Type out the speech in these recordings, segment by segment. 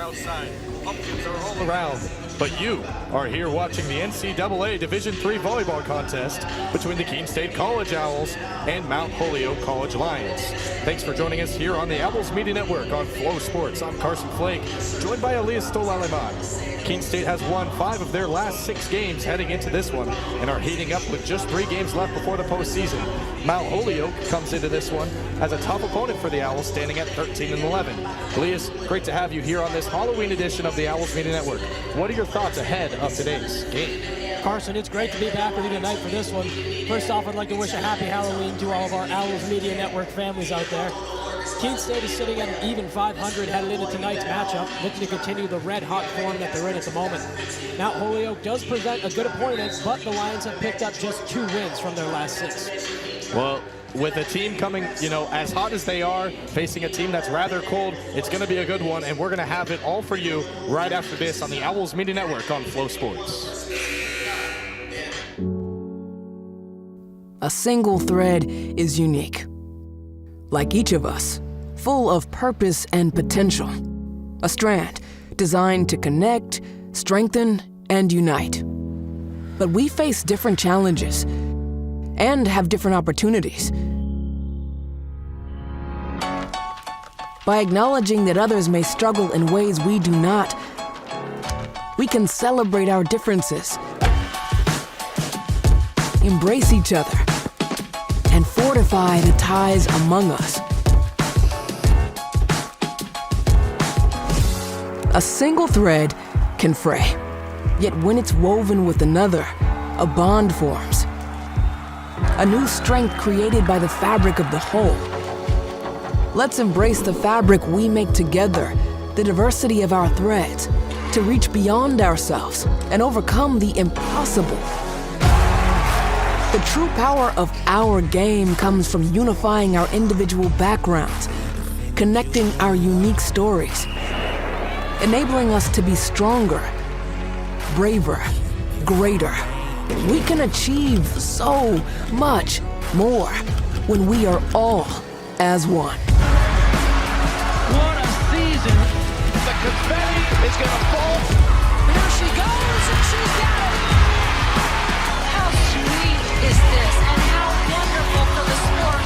outside. Pumpkins are all around. But you are here watching the NCAA Division III volleyball contest between the Keene State College Owls and Mount Holyoke College Lions. Thanks for joining us here on the Owls Media Network on Flow Sports. I'm Carson Flake, joined by Elias Stoll-Aleman. Keene State has won 5 of their last 6 games heading into this one and are heating up with just 3 games left before the postseason. Mount Holyoke comes into this one as a tough opponent for the Owls, standing at 13-11. Elias, great to have you here on this Halloween edition of the Owls Media Network. What are your thoughts ahead of today's game? Carson, it's great to be back with you tonight for this one. First off, I'd like to wish a happy Halloween to all of our Owls Media Network families out there. Keene State is sitting at an even 500 headed into tonight's matchup, looking to continue the red-hot form that they're in at the moment. Mount Holyoke does present a good opponent, but the Lions have picked up just 2 wins from their last 6. Well, with a team coming, as hot as they are, facing a team that's rather cold, it's going to be a good one, and we're going to have it all for you right after this on the Owls Media Network on Flow Sports. A single thread is unique. Like each of us, full of purpose and potential. A strand designed to connect, strengthen, and unite. But we face different challenges and have different opportunities. By acknowledging that others may struggle in ways we do not, we can celebrate our differences, embrace each other, and fortify the ties among us. A single thread can fray, yet when it's woven with another, a bond forms. A new strength created by the fabric of the whole. Let's embrace the fabric we make together, the diversity of our threads, to reach beyond ourselves and overcome the impossible. The true power of our game comes from unifying our individual backgrounds, connecting our unique stories, enabling us to be stronger, braver, greater. We can achieve so much more when we are all as one. What a season! The confetti is going to fall. There she goes, and she's got it! How sweet is this, and how wonderful for the sport.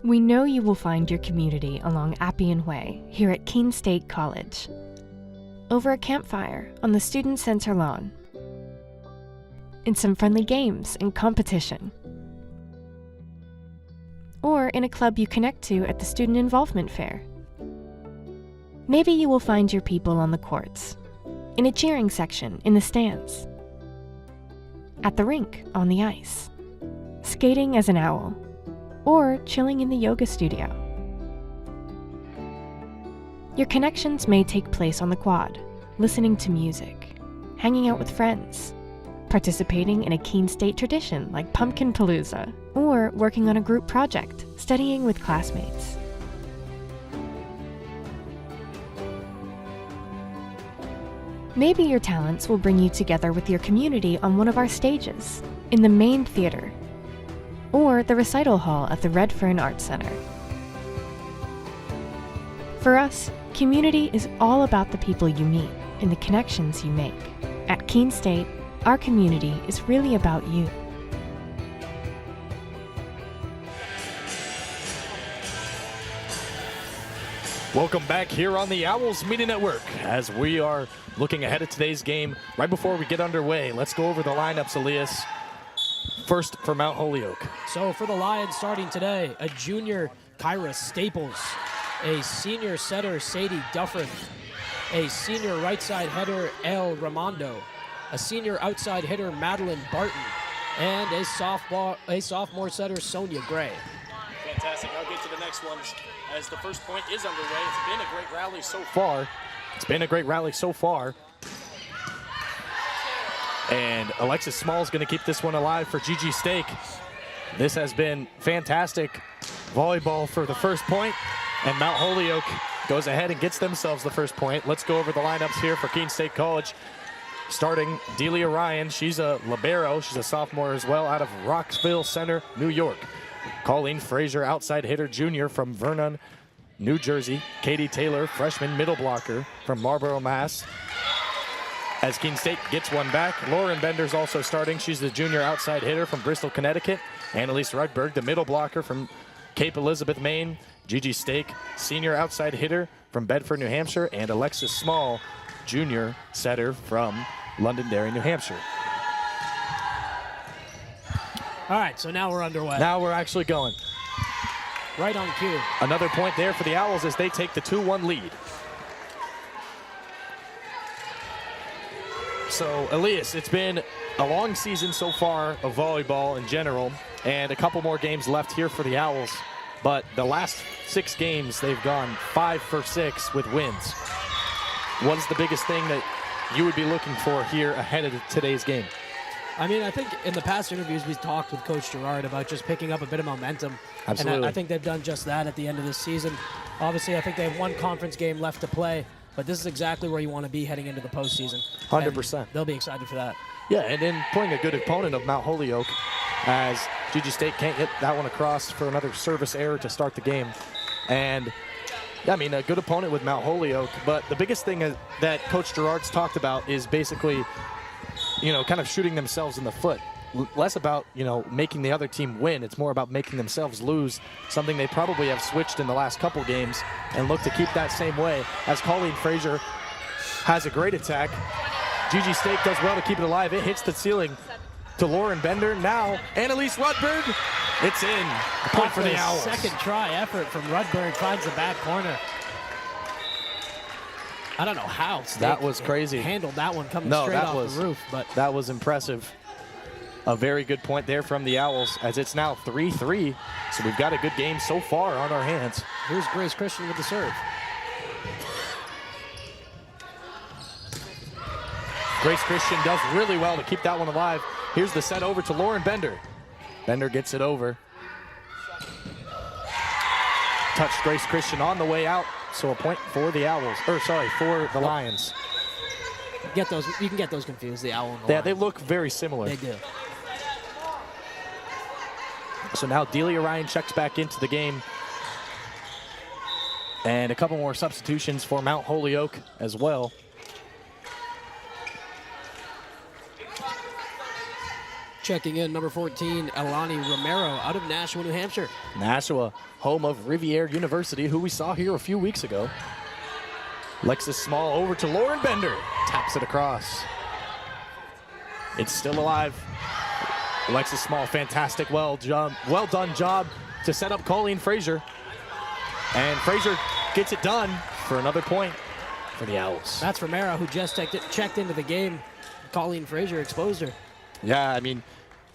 We know you will find your community along Appian Way here at Keene State College. Over a campfire on the Student Center lawn. In some friendly games and competition. Or in a club you connect to at the Student Involvement Fair. Maybe you will find your people on the courts, in a cheering section in the stands, at the rink on the ice, skating as an owl, or chilling in the yoga studio. Your connections may take place on the quad, listening to music, hanging out with friends, participating in a Keene State tradition like Pumpkin Palooza, or working on a group project, studying with classmates. Maybe your talents will bring you together with your community on one of our stages, in the main theater, or the recital hall at the Redfern Arts Center. For us, community is all about the people you meet and the connections you make. At Keene State, our community is really about you. Welcome back here on the Owls Media Network as we are looking ahead at today's game. Right before we get underway, let's go over the lineups, Elias. First for Mount Holyoke. So for the Lions starting today, a junior Kyra Staples, a senior setter Sadie Duffrin, a senior right side header El Ramondo, a senior outside hitter Madeline Barton, and a sophomore setter Sonia Gray. Fantastic. I'll get to the next one as the first point is underway. It's been a great rally so far. And Alexis Small is going to keep this one alive for Gigi Stake. This has been fantastic volleyball for the first point, and Mount Holyoke goes ahead and gets themselves the first point. Let's go over the lineups here for Keene State College. Starting Delia Ryan, she's a libero. She's a sophomore as well out of Rockville Center, New York. Colleen Frazier, outside hitter junior from Vernon, New Jersey. Katie Taylor, freshman middle blocker from Marlborough, Mass. As Keene State gets one back, Lauren Bender's also starting. She's the junior outside hitter from Bristol, Connecticut. Annalise Rudberg, the middle blocker from Cape Elizabeth, Maine. Gigi Stake, senior outside hitter from Bedford, New Hampshire. And Alexis Small, junior setter from Londonderry, New Hampshire. All right, so now we're underway. Now we're actually going. Right on cue. Another point there for the Owls as they take the 2-1 lead. So, Elias, it's been a long season so far of volleyball in general, and a couple more games left here for the Owls. But the last 6 games, they've gone 5 for 6 with wins. What is the biggest thing that you would be looking for here ahead of today's game? I mean, I think in the past interviews we've talked with Coach Gerard about just picking up a bit of momentum. Absolutely. And I think they've done just that at the end of this season. Obviously, I think they have one conference game left to play, but this is exactly where you want to be heading into the postseason. 100%. And they'll be excited for that. Yeah, and then playing a good opponent of Mount Holyoke, as Gigi State can't get that one across for another service error to start the game. And I mean, a good opponent with Mount Holyoke, but the biggest thing that Coach Gerard's talked about is basically, kind of shooting themselves in the foot. Less about, making the other team win. It's more about making themselves lose, something they probably have switched in the last couple games and look to keep that same way. As Colleen Frazier has a great attack. Gigi Stake does well to keep it alive. It hits the ceiling to Lauren Bender. Now, Annalise Rudberg. It's in. A point for the Owls. Second try effort from Rudberg finds the back corner. I don't know how Stake that was crazy. Handled that one coming straight off the roof. But that was impressive. A very good point there from the Owls, as it's now 3-3. So we've got a good game so far on our hands. Here's Grace Christian with the serve. Grace Christian does really well to keep that one alive. Here's the set over to Lauren Bender. Bender gets it over. Touched Grace Christian on the way out. So a point for the Owls, for the Lions. You can get those confused, the Owl and the Lions. They look very similar. They do. So now Delia Ryan checks back into the game. And a couple more substitutions for Mount Holyoke as well. Checking in, number 14, Alani Romero out of Nashua, New Hampshire. Nashua, home of Rivier University, who we saw here a few weeks ago. Alexis Small over to Lauren Bender. Taps it across. It's still alive. Alexis Small, fantastic, well done job to set up Colleen Frazier. And Frazier gets it done for another point for the Owls. That's Romero, who just checked into the game. Colleen Frazier exposed her. Yeah, I mean,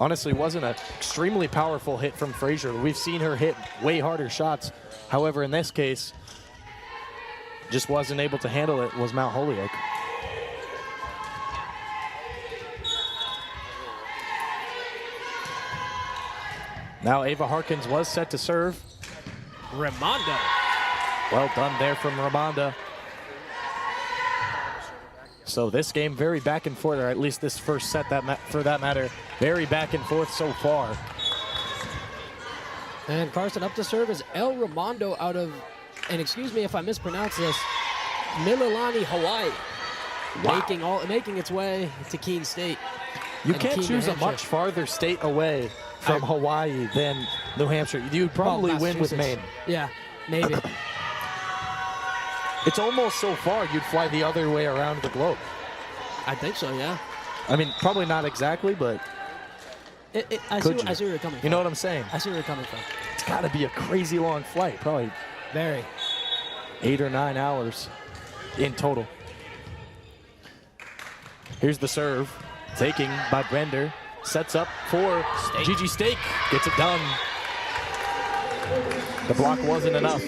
honestly, wasn't an extremely powerful hit from Frazier. We've seen her hit way harder shots. However, in this case, just wasn't able to handle it was Mount Holyoke. Now Ava Harkins was set to serve. Ramonda. Well done there from Ramonda. So this game very back and forth, or at least this first set for that matter, very back and forth so far. And Carson up to serve is El Ramondo out of, and excuse me if I mispronounce this, Mililani, Hawaii. Wow. Making its way to Keene State. You and can't Keene, choose New a Hampshire. much farther state away from Hawaii than New Hampshire. You'd probably win with Maine. Yeah, maybe. It's almost so far you'd fly the other way around the globe. I think so, yeah. I mean, probably not exactly, but I see where you're coming from. you know what I'm saying? I see where you're coming from. It's got to be a crazy long flight, probably Very. 8 or 9 hours in total. Here's the serve, taking by Brender, sets up for Gigi Stake, gets it done. The block wasn't enough.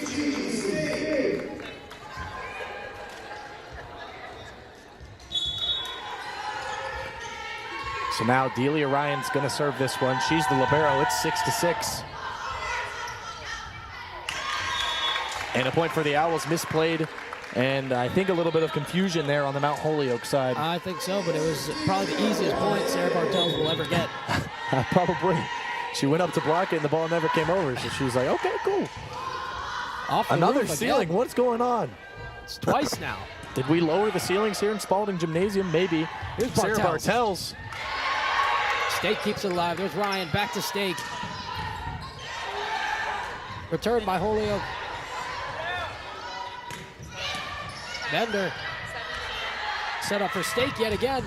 So now Delia Ryan's gonna serve this one. She's the libero, it's 6-6. And a point for the Owls, misplayed, and I think a little bit of confusion there on the Mount Holyoke side. I think so, but it was probably the easiest point Sarah Bartels will ever get. Probably. She went up to block it and the ball never came over, so she was like, okay, cool. Off the Another roof ceiling, again. what's going on? It's twice now. Did we lower the ceilings here in Spalding Gymnasium? Maybe. Here's Sarah Bartels. Bartels. Stake keeps it alive. There's Ryan, back to Stake. Return by Holyoke. Bender. Set up for Stake yet again.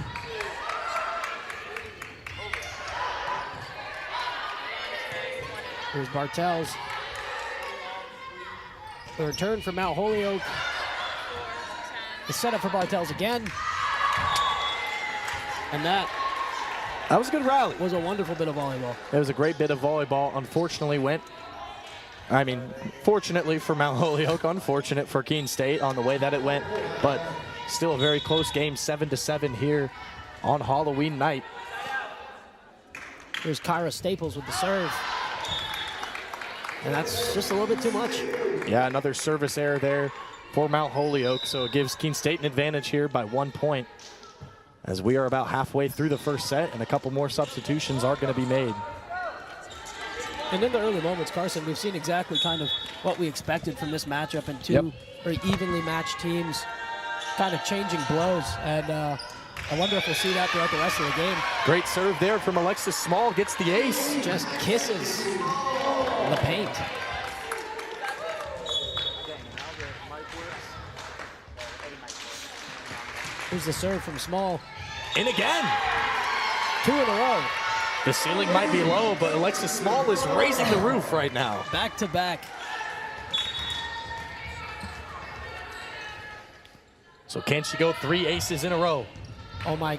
Here's Bartels. The return from Mount Holyoke. The setup for Bartels again. And that That was a good rally. was a wonderful bit of volleyball. It was a great bit of volleyball. Unfortunately fortunately for Mount Holyoke, unfortunate for Keene State on the way that it went, but still a very close game, 7-7 here on Halloween night. Here's Kyra Staples with the serve. And that's just a little bit too much. Yeah, another service error there for Mount Holyoke, so it gives Keene State an advantage here by 1 point, as we are about halfway through the first set and a couple more substitutions are going to be made. And in the early moments, Carson, we've seen exactly kind of what we expected from this matchup, and two very evenly matched teams kind of changing blows. And I wonder if we'll see that throughout the rest of the game. Great serve there from Alexis Small, gets the ace. Just kisses the paint. Here's the serve from Small. In again. 2 in a row. The ceiling might be low, but Alexis Small is raising the roof right now. Back to back. So can she go 3 aces in a row? Oh my.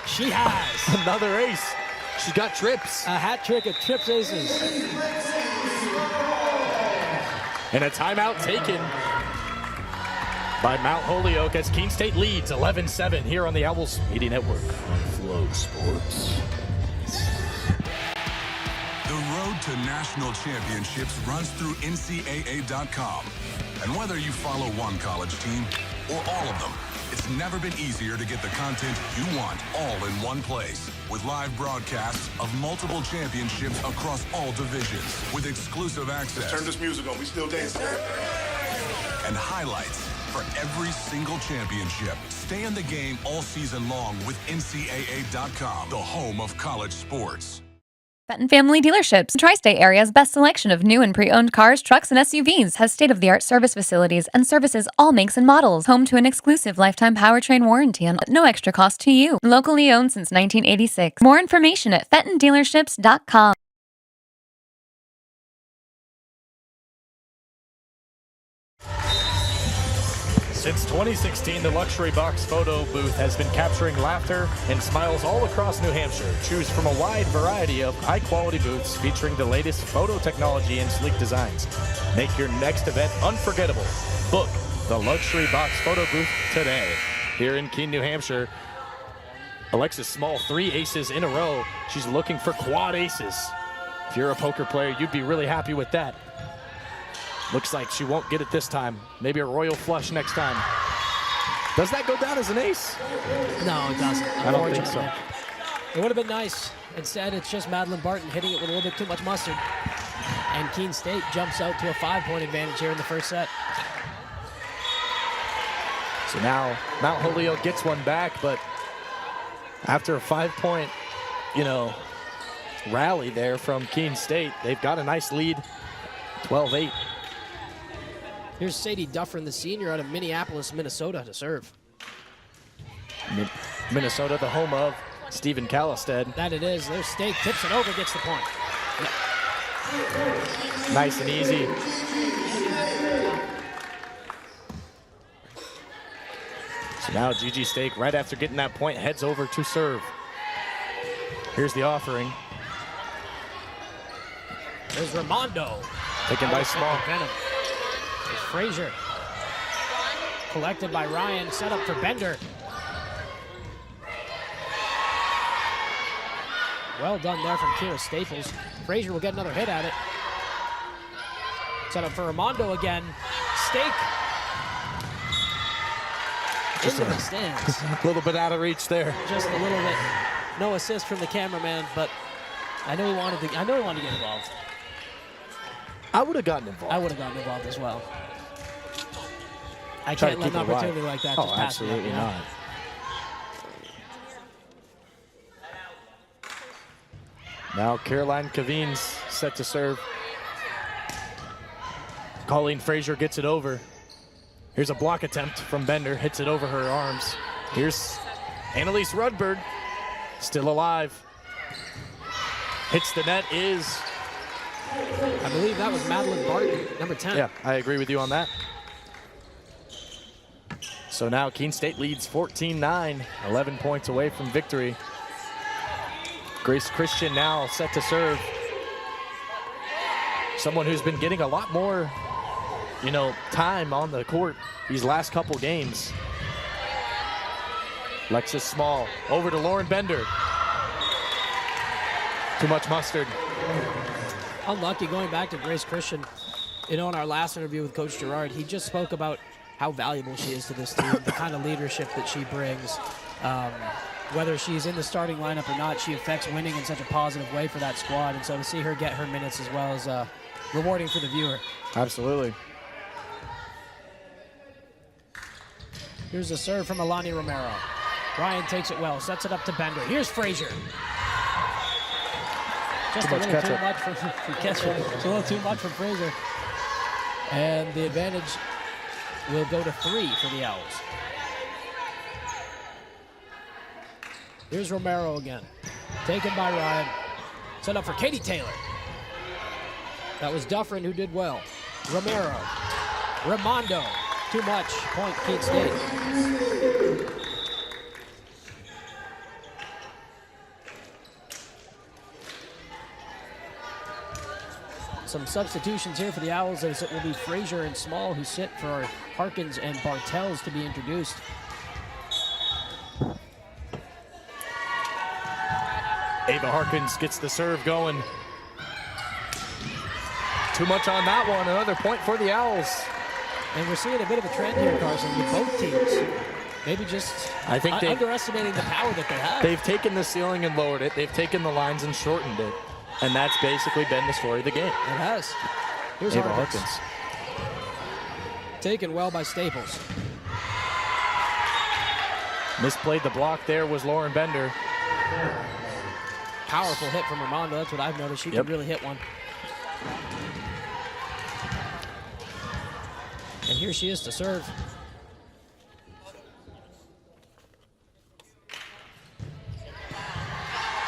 She has. Another ace. She's got trips. A hat trick of trips aces. And a timeout taken by Mount Holyoke as Keene State leads 11-7 here on the Owls Media Network on Flow Sports. The road to national championships runs through NCAA.com. And whether you follow one college team or all of them, it's never been easier to get the content you want all in one place. With live broadcasts of multiple championships across all divisions, with exclusive access. Turn this music on, we still dancing. And highlights for every single championship. Stay in the game all season long with NCAA.com, the home of college sports. Fenton Family Dealerships, Tri-State Area's best selection of new and pre-owned cars, trucks, and SUVs, has state-of-the-art service facilities and services all makes and models. Home to an exclusive lifetime powertrain warranty and no extra cost to you. Locally owned since 1986. More information at FentonDealerships.com. Since 2016, the Luxury Box photo booth has been capturing laughter and smiles all across New Hampshire. Choose from a wide variety of high-quality booths featuring the latest photo technology and sleek designs. Make your next event unforgettable. Book the Luxury Box photo booth today. Here in Keene, New Hampshire, Alexis Small, 3 aces in a row. She's looking for quad aces. If you're a poker player, you'd be really happy with that. Looks like she won't get it this time. Maybe a royal flush next time. Does that go down as an ace? No, it doesn't. I don't think so. It would have been nice. Instead, it's just Madeline Barton hitting it with a little bit too much mustard. And Keene State jumps out to a 5-point advantage here in the first set. So now Mount Holyoke gets one back, but after a 5-point, rally there from Keene State, they've got a nice lead, 12-8. Here's Sadie Dufferin, the senior out of Minneapolis, Minnesota, to serve. Minnesota, the home of Stephen Callistad. That it is. There's State, tips it over, gets the point. Yep. Nice and easy. So now Gigi Stake, right after getting that point, heads over to serve. Here's the offering. There's Raimondo. Taken by Small. There's Frazier. Collected by Ryan, set up for Bender. Well done there from Kira Staples. Frazier will get another hit at it. Set up for Raimondo again. Stake. Into the stands. A little bit out of reach there. Just a little bit. No assist from the cameraman, but I know he wanted to get involved. I would have gotten involved. I would have gotten involved as well. I can't let an opportunity like that just pass me up. Absolutely not. Now Caroline Cavines set to serve. Colleen Frazier gets it over. Here's a block attempt from Bender, hits it over her arms. Here's Annalise Rudberg, still alive. Hits the net is... I believe that was Madeline Barton, number 10. Yeah, I agree with you on that. So now Keene State leads 14-9, 11 points away from victory. Grace Christian now set to serve. Someone who's been getting a lot more, time on the court these last couple games. Lexus Small over to Lauren Bender. Too much mustard. Unlucky going back to Grace Christian. In our last interview with Coach Gerard, he just spoke about how valuable she is to this team, the kind of leadership that she brings. Whether she's in the starting lineup or not, she affects winning in such a positive way for that squad. And so to see her get her minutes as well is rewarding for the viewer. Absolutely. Here's a serve from Alani Romero. Ryan takes it well, sets it up to Bender. Here's Frazier. Just a little too much for Ketchum. It's a little too much for Frazier. And the advantage will go to 3 for the Owls. Here's Romero again. Taken by Ryan. Set up for Katie Taylor. That was Dufferin who did well. Romero. Raimondo. Too much. Point Keene State. Some substitutions here for the Owls, as it will be Frazier and Small who sit for Harkins and Bartels to be introduced. Ava Harkins gets the serve going. Too much on that one. Another point for the Owls. And we're seeing a bit of a trend here, Carson, with both teams. Maybe just underestimating the power that they have. They've taken the ceiling and lowered it. They've taken the lines and shortened it. And that's basically been the story of the game. It has. Here's Ava Harkins. Taken well by Staples. Misplayed the block there was Lauren Bender. Powerful hit from Armando. That's what I've noticed. She can really hit one. And here she is to serve.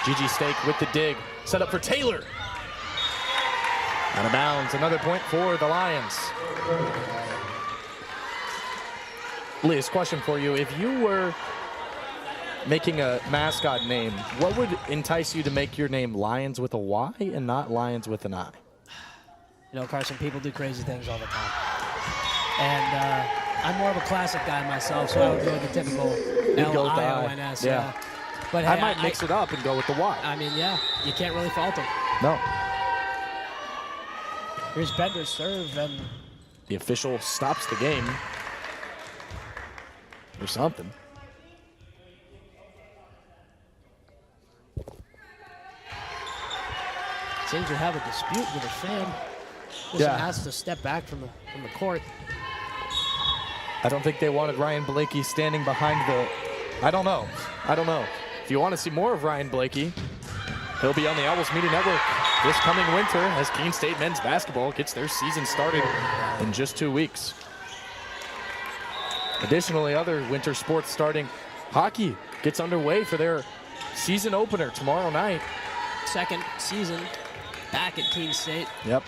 Gigi Stake with the dig. Set up for Taylor. Out of bounds. Another point for the Lions. Liz, question for you. If you were making a mascot name, what would entice you to make your name Lions with a Y and not Lions with an I? You know, Carson, people do crazy things all the time. And I'm more of a classic guy myself, so I would go with the typical L-I-O-N-S. Yeah. But I hey, might mix it up and go with the Y. I mean, yeah, you can't really fault him. No. Here's Bender's serve, and The official stops the game or something. seems to have a dispute with a fan. Just asked to step back from the court. I don't think they wanted Ryan Blakey standing behind the... I don't know. If you want to see more of Ryan Blakey, he'll be on the Owls Media Network this coming winter as Keene State men's basketball gets their season started in just 2 weeks. Additionally, other winter sports starting. Hockey gets underway for their season opener tomorrow night. Second season back at Keene State. Yep.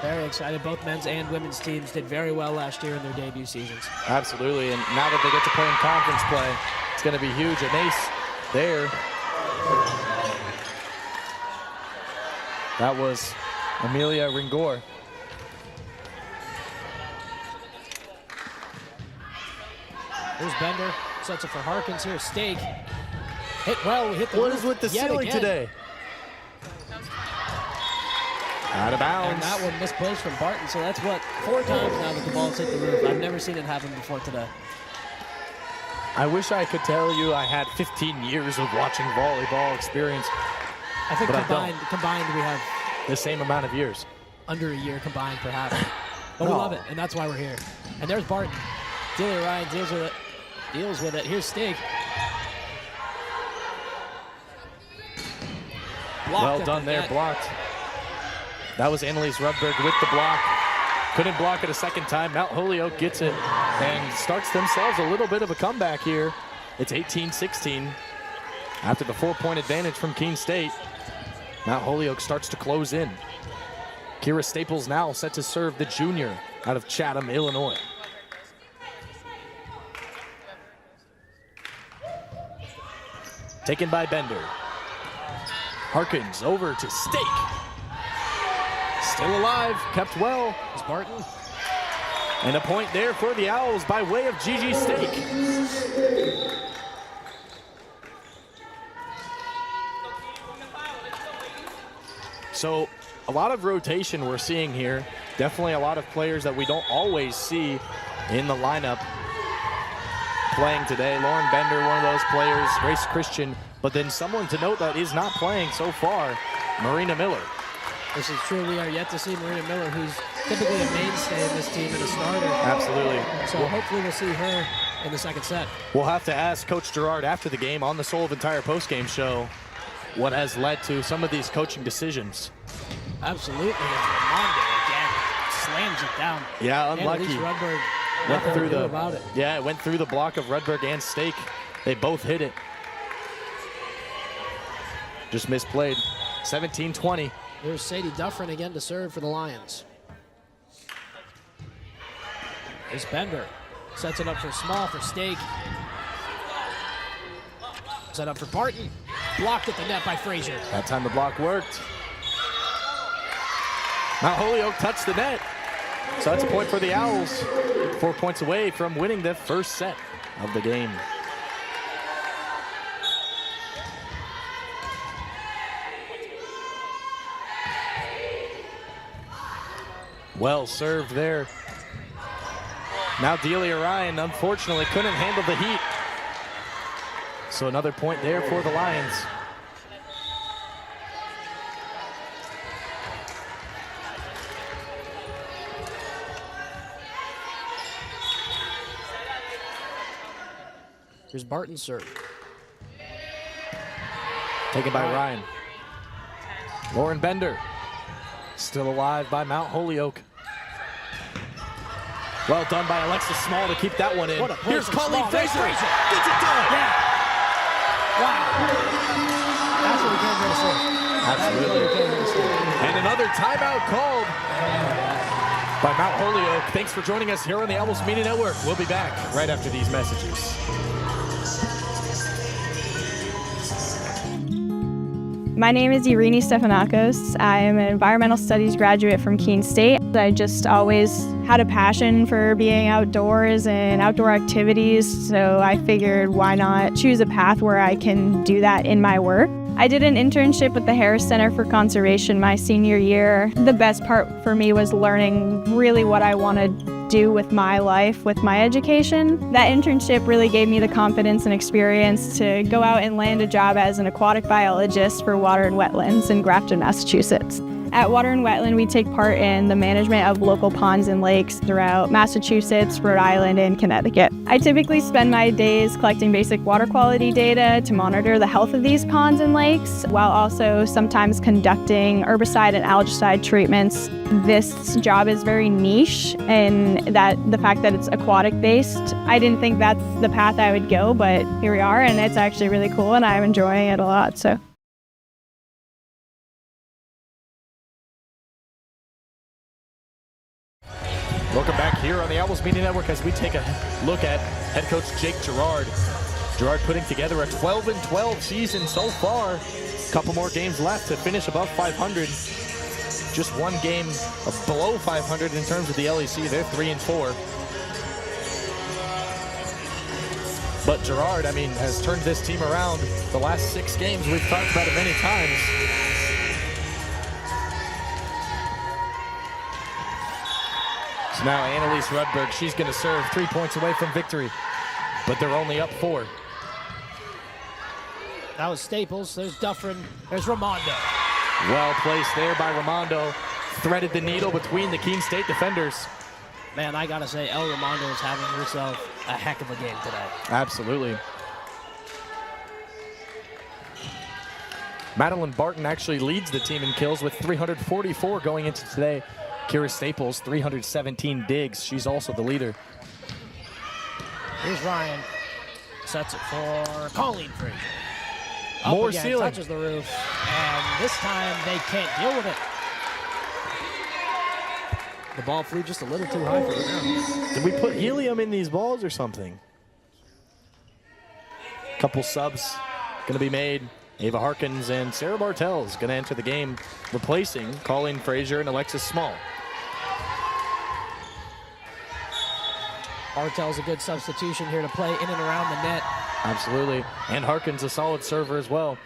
Very excited. Both men's and women's teams did very well last year in their debut seasons. Absolutely, and now that they get to play in conference play, it's going to be huge. An ace there. That was Amelia Ringor. Here's Bender. Sets it for Harkins here. Stake. Hit well. Hit the What roof is with the yet ceiling again. today? Out of bounds. And that one misplaced from Barton, so that's what, 4 times now that the ball's hit the roof. I've never seen it happen before today. I wish I could tell you I had 15 years of watching volleyball experience. I think But combined we have the same amount of years. under a year combined, perhaps. But we love it, and that's why we're here. And there's Barton. Delia Ryan deals with it. Here's Stake. Well done there, blocked. That was Annalise Rudberg with the block. Couldn't block it a second time. Mount Holyoke gets it and starts themselves a little bit of a comeback here. It's 18-16. After the 4-point advantage from Keene State, Mount Holyoke starts to close in. Kira Staples now set to serve the junior out of Chatham, Illinois. Taken by Bender. Harkins over to Stake. Still alive, kept well. Is Barton. And a point there for the Owls by way of Gigi Stake. So a lot of rotation we're seeing here. Definitely a lot of players that we don't always see in the lineup playing today. Lauren Bender, one of those players. Grace Christian. But then someone to note that is not playing so far, Marina Miller. This is true. We are yet to see Marina Miller, who's typically a mainstay in this team and a starter. Absolutely. So hopefully we'll see her in the second set. We'll have to ask Coach Gerard after the game on the Sullivan Tire postgame show what has led to some of these coaching decisions. Absolutely. Armando again slams it down. Yeah, unlucky. Annalise Rudberg, Went nothing through to do the about it. Yeah, it went through the block of Rudberg and Stake. They both hit it. Just misplayed. 17-20. Here's Sadie Duffrin again to serve for the Lions. Here's Bender. Sets it up for Small for Stake. Set up for Barton. Blocked at the net by Frazier. That time the block worked. Mount Holyoke touched the net. So that's a point for the Owls. 4 points away from winning the first set of the game. Well served there. Now Delia Ryan unfortunately couldn't handle the heat. So another point there for the Lions. Here's Barton's serve. Taken by Ryan. Lauren Bender, still alive by Mount Holyoke. Well done by Alexis Small to keep that one in. Here's Colleen Fraser. Gets it done. Yeah. Wow. That's what we came here to see. Absolutely. And another timeout called by Mount Holyoke. Thanks for joining us here on the Owls Media Network. We'll be back right after these messages. My name is Irini Stefanakos. I am an environmental studies graduate from Keene State. I just always had a passion for being outdoors and outdoor activities, so I figured why not choose a path where I can do that in my work. I did an internship with the Harris Center for Conservation my senior year. The best part for me was learning really what I wanted to do with my life, with my education. That internship really gave me the confidence and experience to go out and land a job as an aquatic biologist for Water and Wetlands in Grafton, Massachusetts. At Water and Wetland, we take part in the management of local ponds and lakes throughout Massachusetts, Rhode Island, and Connecticut. I typically spend my days collecting basic water quality data to monitor the health of these ponds and lakes, while also sometimes conducting herbicide and algicide treatments. This job is very niche, and that the fact that it's aquatic based, I didn't think that's the path I would go, but here we are, and it's actually really cool, and I'm enjoying it a lot. So. Welcome back here on the Owls Media Network as we take a look at head coach Jake Gerard. Gerard putting together a 12-12 season so far. A couple more games left to finish above 500. Just one game below 500 in terms of the LEC. They're 3-4. But Gerard, I mean, has turned this team around the last 6 games. We've talked about it many times. So now Annalise Rudberg, she's going to serve 3 points away from victory, but they're only up 4. That was Staples. There's Dufferin. There's Ramondo. Well placed there by Ramondo. Threaded the needle between the Keene State defenders. Man, I got to say, El Ramondo is having herself a heck of a game today. Absolutely. Madeline Barton actually leads the team in kills with 344 going into today. Kira Staples, 317 digs. She's also the leader. Here's Ryan. Sets it for Colleen Fraser. More again, ceiling. Touches the roof. And this time they can't deal with it. The ball flew just a little too high for the ground. Did we put helium in these balls or something? Couple subs going to be made. Ava Harkins and Sarah Bartels going to enter the game, replacing Colleen Fraser and Alexis Small. Bartels a good substitution here to play in and around the net. Absolutely. And Harkins a solid server as well.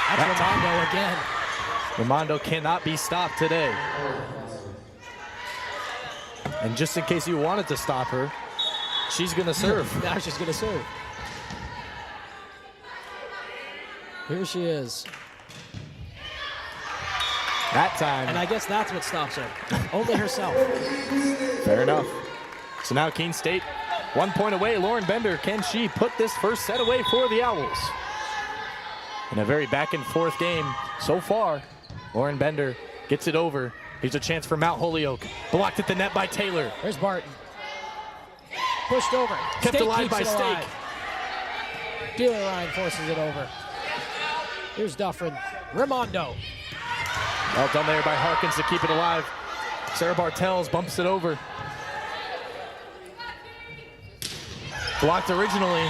That's Ramondo again. Ramondo cannot be stopped today. And just in case you wanted to stop her, she's going to serve. Now she's going to serve. Here she is. That time. And I guess that's what stops her. Only herself. Fair enough. So now Keene State 1 point away. Lauren Bender, can she put this first set away for the Owls? In a very back and forth game so far. Lauren Bender gets it over. Here's a chance for Mount Holyoke. Blocked at the net by Taylor. There's Barton. Pushed over. Kept Stake alive by keeps it Stake. alive. Dealer Ryan forces it over. Here's Dufferin. Ramondo. Well done there by Harkins to keep it alive. Sarah Bartels bumps it over. Blocked originally,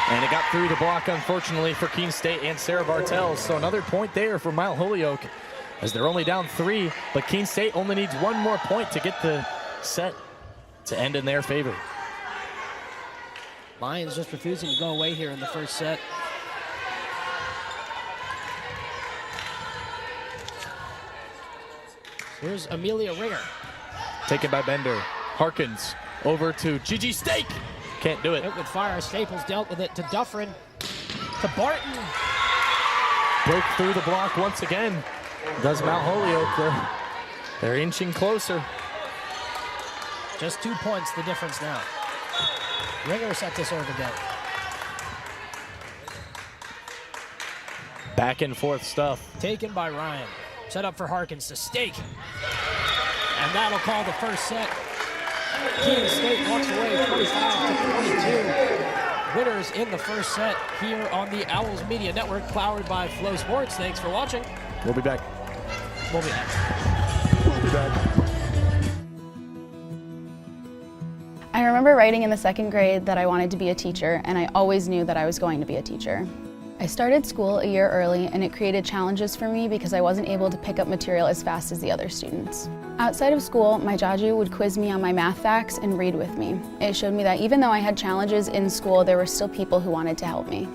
and it got through the block, unfortunately, for Keene State and Sarah Bartels. So another point there for Mount Holyoke, as they're only down 3, but Keene State only needs 1 more point to get the set to end in their favor. Lyons just refusing to go away here in the first set. Here's Amelia Ringer. Taken by Bender. Harkins over to Gigi Stake. Can't do it. It would fire. Staples dealt with it to Dufferin. To Barton. Broke through the block once again. Does Mount Holyoke. They're inching closer. Just 2 points the difference now. Ringer set to serve again. Back and forth stuff. Taken by Ryan. Set up for Harkins to stake. And that'll call the first set. Keene State walks away 25-22. Winners in the first set here on the Owls Media Network, powered by Flow Sports. Thanks for watching. We'll be back. We'll be back. We'll be back. I remember writing in the second grade that I wanted to be a teacher, and I always knew that I was going to be a teacher. I started school a year early, and it created challenges for me because I wasn't able to pick up material as fast as the other students. Outside of school, my Jaju would quiz me on my math facts and read with me. It showed me that even though I had challenges in school, there were still people who wanted to help me.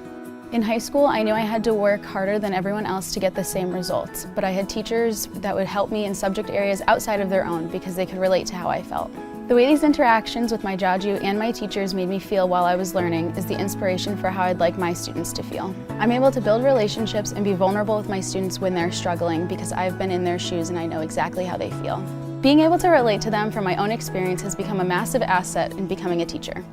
In high school, I knew I had to work harder than everyone else to get the same results, but I had teachers that would help me in subject areas outside of their own because they could relate to how I felt. The way these interactions with my Jaju and my teachers made me feel while I was learning is the inspiration for how I'd like my students to feel. I'm able to build relationships and be vulnerable with my students when they're struggling because I've been in their shoes and I know exactly how they feel. Being able to relate to them from my own experience has become a massive asset in becoming a teacher.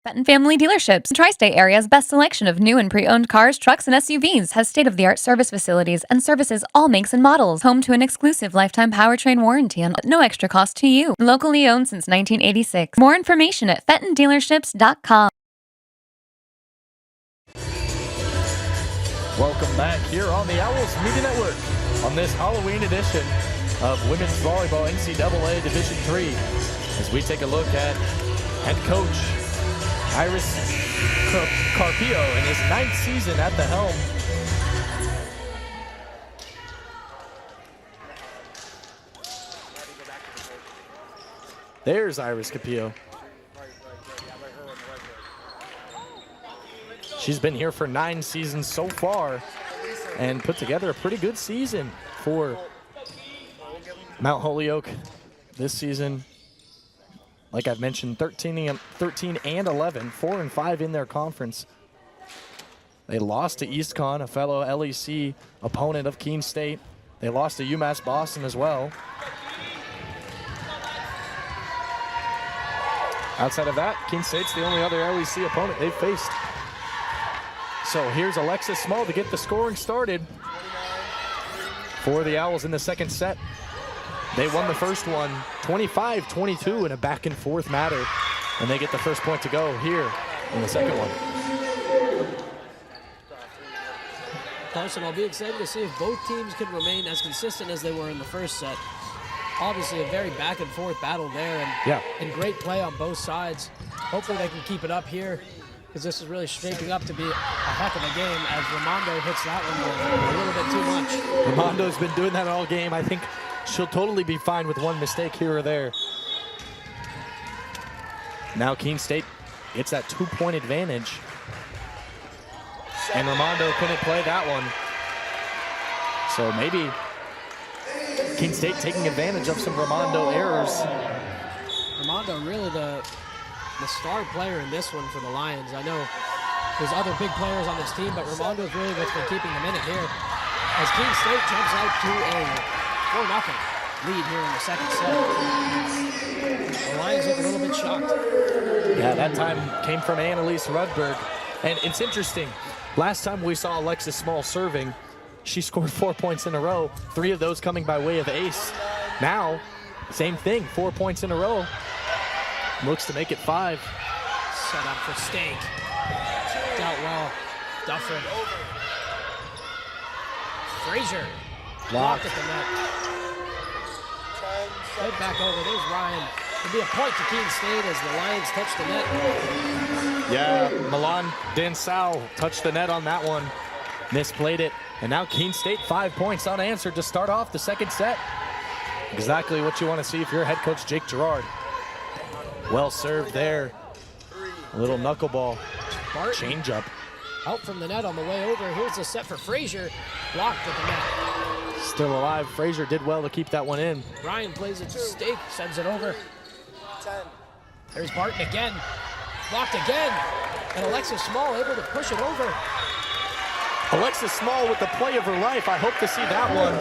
Fenton Family Dealerships, Tri-State Area's best selection of new and pre-owned cars, trucks, and SUVs, has state-of-the-art service facilities and services all makes and models. Home to an exclusive lifetime powertrain warranty and no extra cost to you. Locally owned since 1986. More information at fentondealerships.com. Welcome back here on the Owls Media Network on this Halloween edition of Women's Volleyball NCAA Division III as we take a look at head coach Iris Carpio in his 9th season at the helm. There's Iris Carpio. She's been here for 9 seasons so far and put together a pretty good season for Mount Holyoke this season. Like I've mentioned, 13 and 11, 4 and 5 in their conference. They lost to EastCon, a fellow LEC opponent of Keene State. They lost to UMass Boston as well. Outside of that, Keene State's the only other LEC opponent they've faced. So here's Alexis Small to get the scoring started for the Owls in the second set. They won the first one 25-22 in a back and forth matter, and they get the first point to go here in the second one. Carson, I'll be excited to see if both teams can remain as consistent as they were in the first set. Obviously a very back and forth battle there, and great play on both sides. Hopefully they can keep it up here, because this is really shaping up to be a heck of a game as Ramondo hits that one a little bit too much. Ramondo's been doing that all game. I think she'll totally be fine with one mistake here or there. Now Keene State gets that 2-point advantage. And Raimondo couldn't play that one. So maybe Keene State taking advantage of some Raimondo errors. Raimondo really the star player in this one for the Lions. I know there's other big players on this team, but Raimondo's really what's been keeping them in it here. As Keene State jumps out to a 4-0 lead here in the second set. The Lions look a little bit shocked. Yeah, that time came from Annalise Rudberg. And it's interesting, last time we saw Alexis Small serving, she scored 4 points in a row, 3 of those coming by way of ace. Now, same thing, 4 points in a row. Looks to make it 5. Set up for Stake. Dealt well. Dufferin. Frazier. Blocked at the net. Right back over. There's Ryan. It'll be a point to Keene State as the Lions touch the net. Yeah, Milan Dansau touched the net on that one. Misplayed it. And now Keene State 5 points unanswered to start off the second set. Exactly what you want to see if you're head coach Jake Girard. Well served there. A little knuckleball. Change up. Out from the net on the way over. Here's the set for Frazier. Blocked at the net. Still alive. Frazier did well to keep that one in. Ryan plays it to Stake. Sends it over. There's Barton again. Blocked again. And Alexis Small able to push it over. Alexis Small with the play of her life. I hope to see that one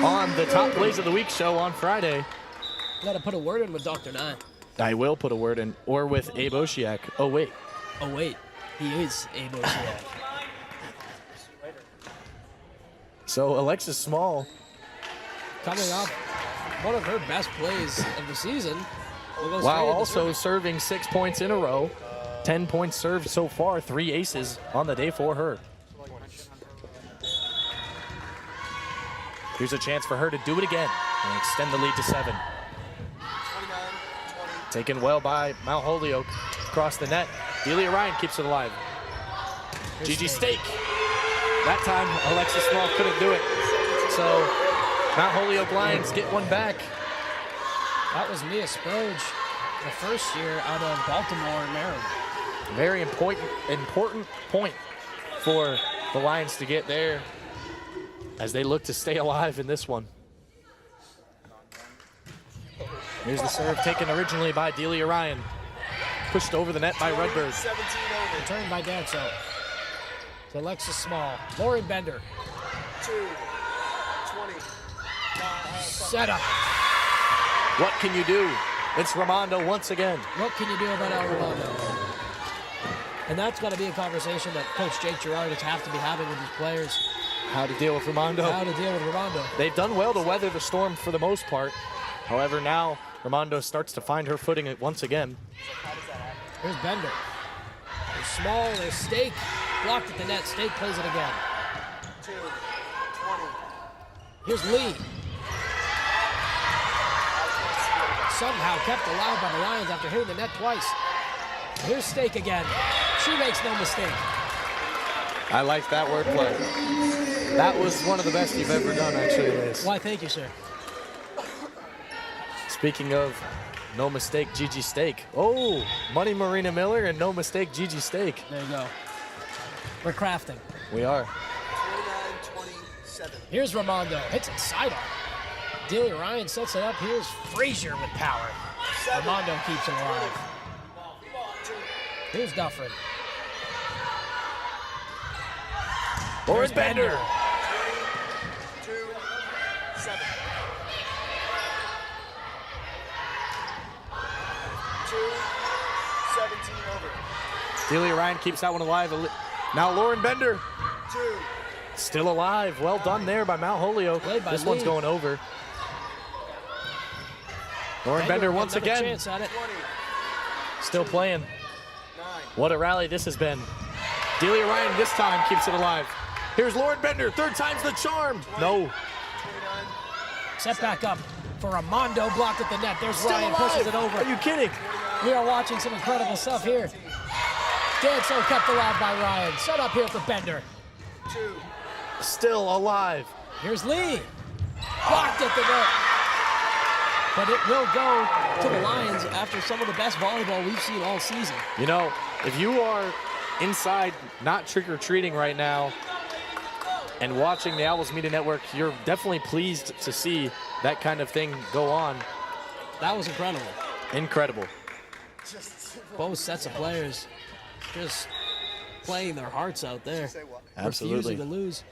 on the Top Plays of the Week show on Friday. Got to put a word in with Dr. Nye. I will put a word in, or with Abe Oshiak. Oh, wait. Oh, wait. He is Abe Oshiak. So Alexis Small. Coming off one of her best plays of the season. Wow, also serving 6 points in a row. 10 points served so far, 3 aces on the day for her. Here's a chance for her to do it again and extend the lead to 7. Taken well by Mount Holyoke. Across the net. Delia Ryan keeps it alive. Gigi Stake. That time, Alexis Small couldn't do it. So, Mount Holyoke Lions get one back. That was Mia Sproge, the first year out of Baltimore, Maryland. Very important point for the Lions to get there as they look to stay alive in this one. Here's the serve taken originally by Delia Ryan. Pushed over the net by Rudberg. Returned by Danso. To Alexis Small. Lauren Bender. 2-20. Set up. What can you do? It's Raimondo once again. What can you do about El Raimondo? And that's got to be a conversation that Coach Jake Girard is have to be having with his players. How to deal with Raimondo. How to deal with Raimondo. They've done well to weather the storm for the most part. However, now Raimondo starts to find her footing once again. Here's Bender. There's Small, there's Stake. Blocked at the net. Stake plays it again. 2-20. Here's Lee. Somehow kept alive by the Lions after hitting the net twice. Here's Stake again. She makes no mistake. I like that wordplay. That was one of the best you've ever done, actually, Liz. Why, thank you, sir. Speaking of no mistake, Gigi Stake. Oh, Money Marina Miller and no mistake, Gigi Stake. There you go. We're crafting. We are. 29-27. Here's Raimondo. Hits it sidearm. Delia Ryan sets it up. Here's Frazier with power. Raimondo keeps it alive. Here's Dufferin. Here's Bender. 2-7. Delia Ryan keeps that one alive. Now Lauren Bender. 2. Still alive. Well done there by Mount Holyoke. This one's going over. Lauren Bender once again. Chance at it. 20. Still playing. 9. What a rally this has been. Delia Ryan this time keeps it alive. Here's Lauren Bender. 3rd time's the charm. 20. No. 29. Set back up for Raimondo. Blocked at the net. There's Still Ryan. alive. Pushes it over. Are you kidding? We are watching some incredible stuff here. Danso kept alive by Ryan. Set up here for Bender. 2. Still alive. Here's Lee. Blocked at the net. But it will go to the Lions after some of the best volleyball we've seen all season. You know, If you are inside not trick-or-treating right now and watching the Owls Media Network, you're definitely pleased to see that kind of thing go on. That was incredible. Incredible. Both sets of players just playing their hearts out there. Absolutely. Refusing to lose.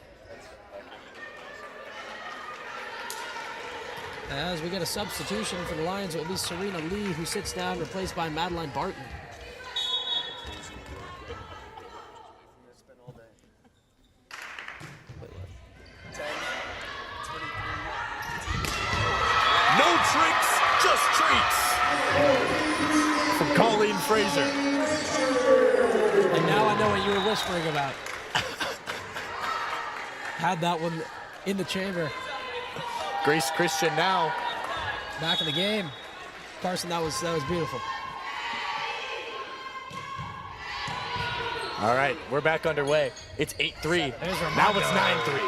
As we get a substitution for the Lions, it will be Serena Lee, who sits down, replaced by Madeline Barton. No tricks, just treats. From Colleen Fraser. And now I know what you were whispering about. Had that one in the chamber. Grace Christian now. Back in the game. Carson, that was beautiful. All right, we're back underway. It's 8-3. Now it's 9-3.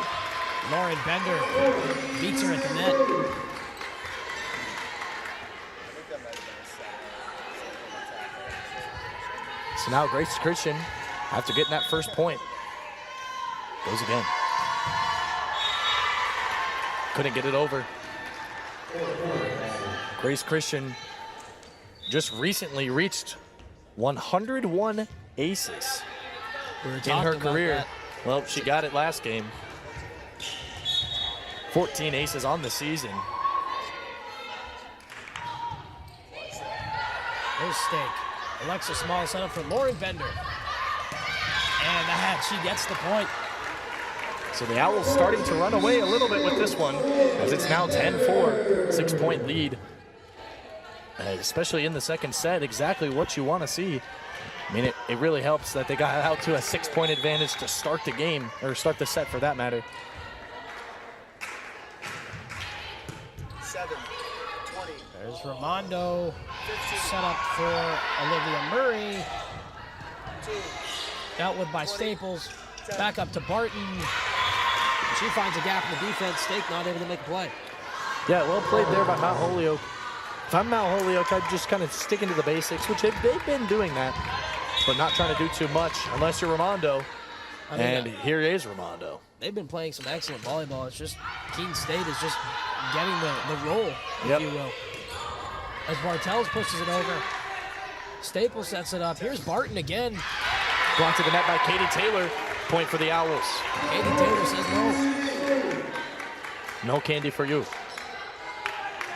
Lauren Bender beats her at the net. So now Grace Christian, after getting that first point, goes again. Couldn't get it over. Grace Christian just recently reached 101 aces in her career. Well, she got it last game. 14 aces on the season. There's Stake. Alexa Small set up for Lauren Bender. And that, she gets the point. So the Owls starting to run away a little bit with this one, as it's now 10-4, 6-point lead. Especially in the second set, exactly what you want to see. I mean, it really helps that they got out to a 6-point advantage to start the game, or start the set for that matter. 7-20. There's Ramondo set up for Olivia Murray. Dealt with by Staples. Back up to Barton. She finds a gap in the defense. Stake not able to make a play. Yeah, well played there by Mount Holyoke. If I'm Mount Holyoke, I'd just kind of sticking to the basics, which they've been doing that, but not trying to do too much unless you're Ramondo. I mean, and here is Ramondo. They've been playing some excellent volleyball. It's just Keene State is just getting the roll, if you will. As Bartels pushes it over. Staples sets it up. Here's Barton again. Brought to the net by Katie Taylor. Point for the Owls. Katie Taylor says no. No candy for you.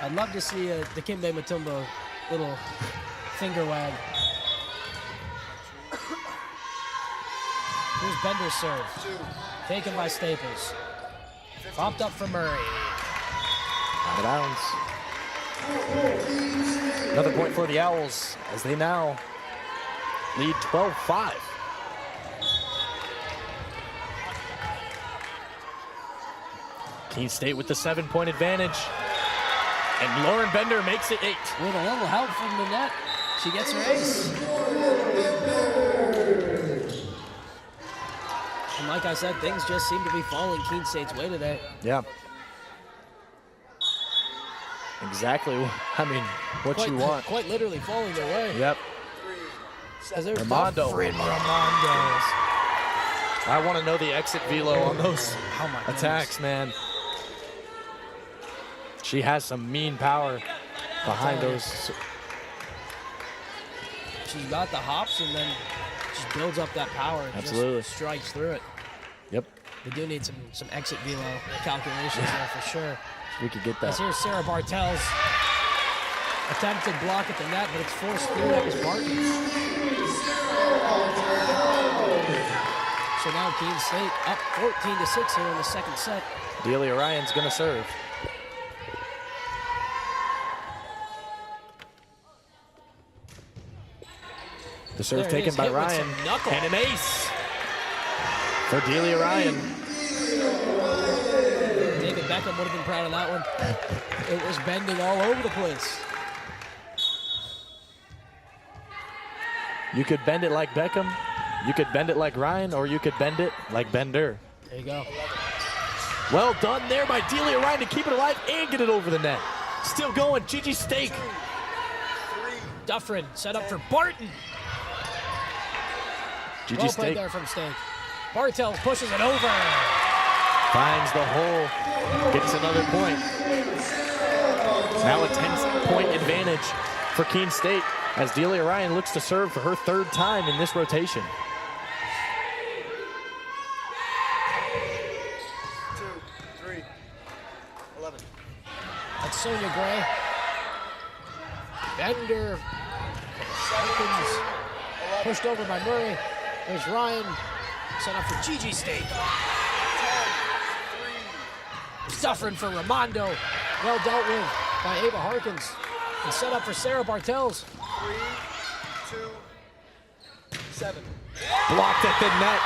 I'd love to see the Kimbe Matumbo little finger wag. Here's Bender's serve. Taken by Staples. Popped up for Murray. Out of bounds. Another point for the Owls as they now lead 12-5. Keene State with the 7-point advantage. And Lauren Bender makes it 8. With a little help from the net, she gets her ace. And like I said, things just seem to be falling Keene State's way today. Yeah. Exactly, I mean, what you want. Quite literally falling their way. Yep. Ramondo. Ramondo's. I want to know the exit velo on those attacks, man. She has some mean power behind those. She's got the hops and then just builds up that power and just strikes through it. Yep. They do need some exit velo calculations there for sure. We could get that. As here's Sarah Bartels. Attempted block at the net, but it's forced through. That was Barton. So now Keene State up 14-6 here in the second set. Delia Ryan's gonna serve. The serve taken by Ryan, and an ace for Delia Ryan. David Beckham would have been proud of that one. It was bending all over the place. You could bend it like Beckham, you could bend it like Ryan, or you could bend it like Bender. There you go. Well done there by Delia Ryan to keep it alive and get it over the net. Still going, Gigi Stake. Dufferin set up for Barton. GG Well State played there from Stake. Bartels pushes it over. finds the hole, gets another point. Now a 10-point advantage for Keene State as Delia Ryan looks to serve for her third time in this rotation. 2, 3, 11. That's Sonia Gray. Bender. Hawkins pushed over by Murray. There's Ryan. Set up for GG State. Suffering for Ramondo. Well dealt with by Ava Harkins. And set up for Sarah Bartels. 3, 2, 7. Blocked at the net.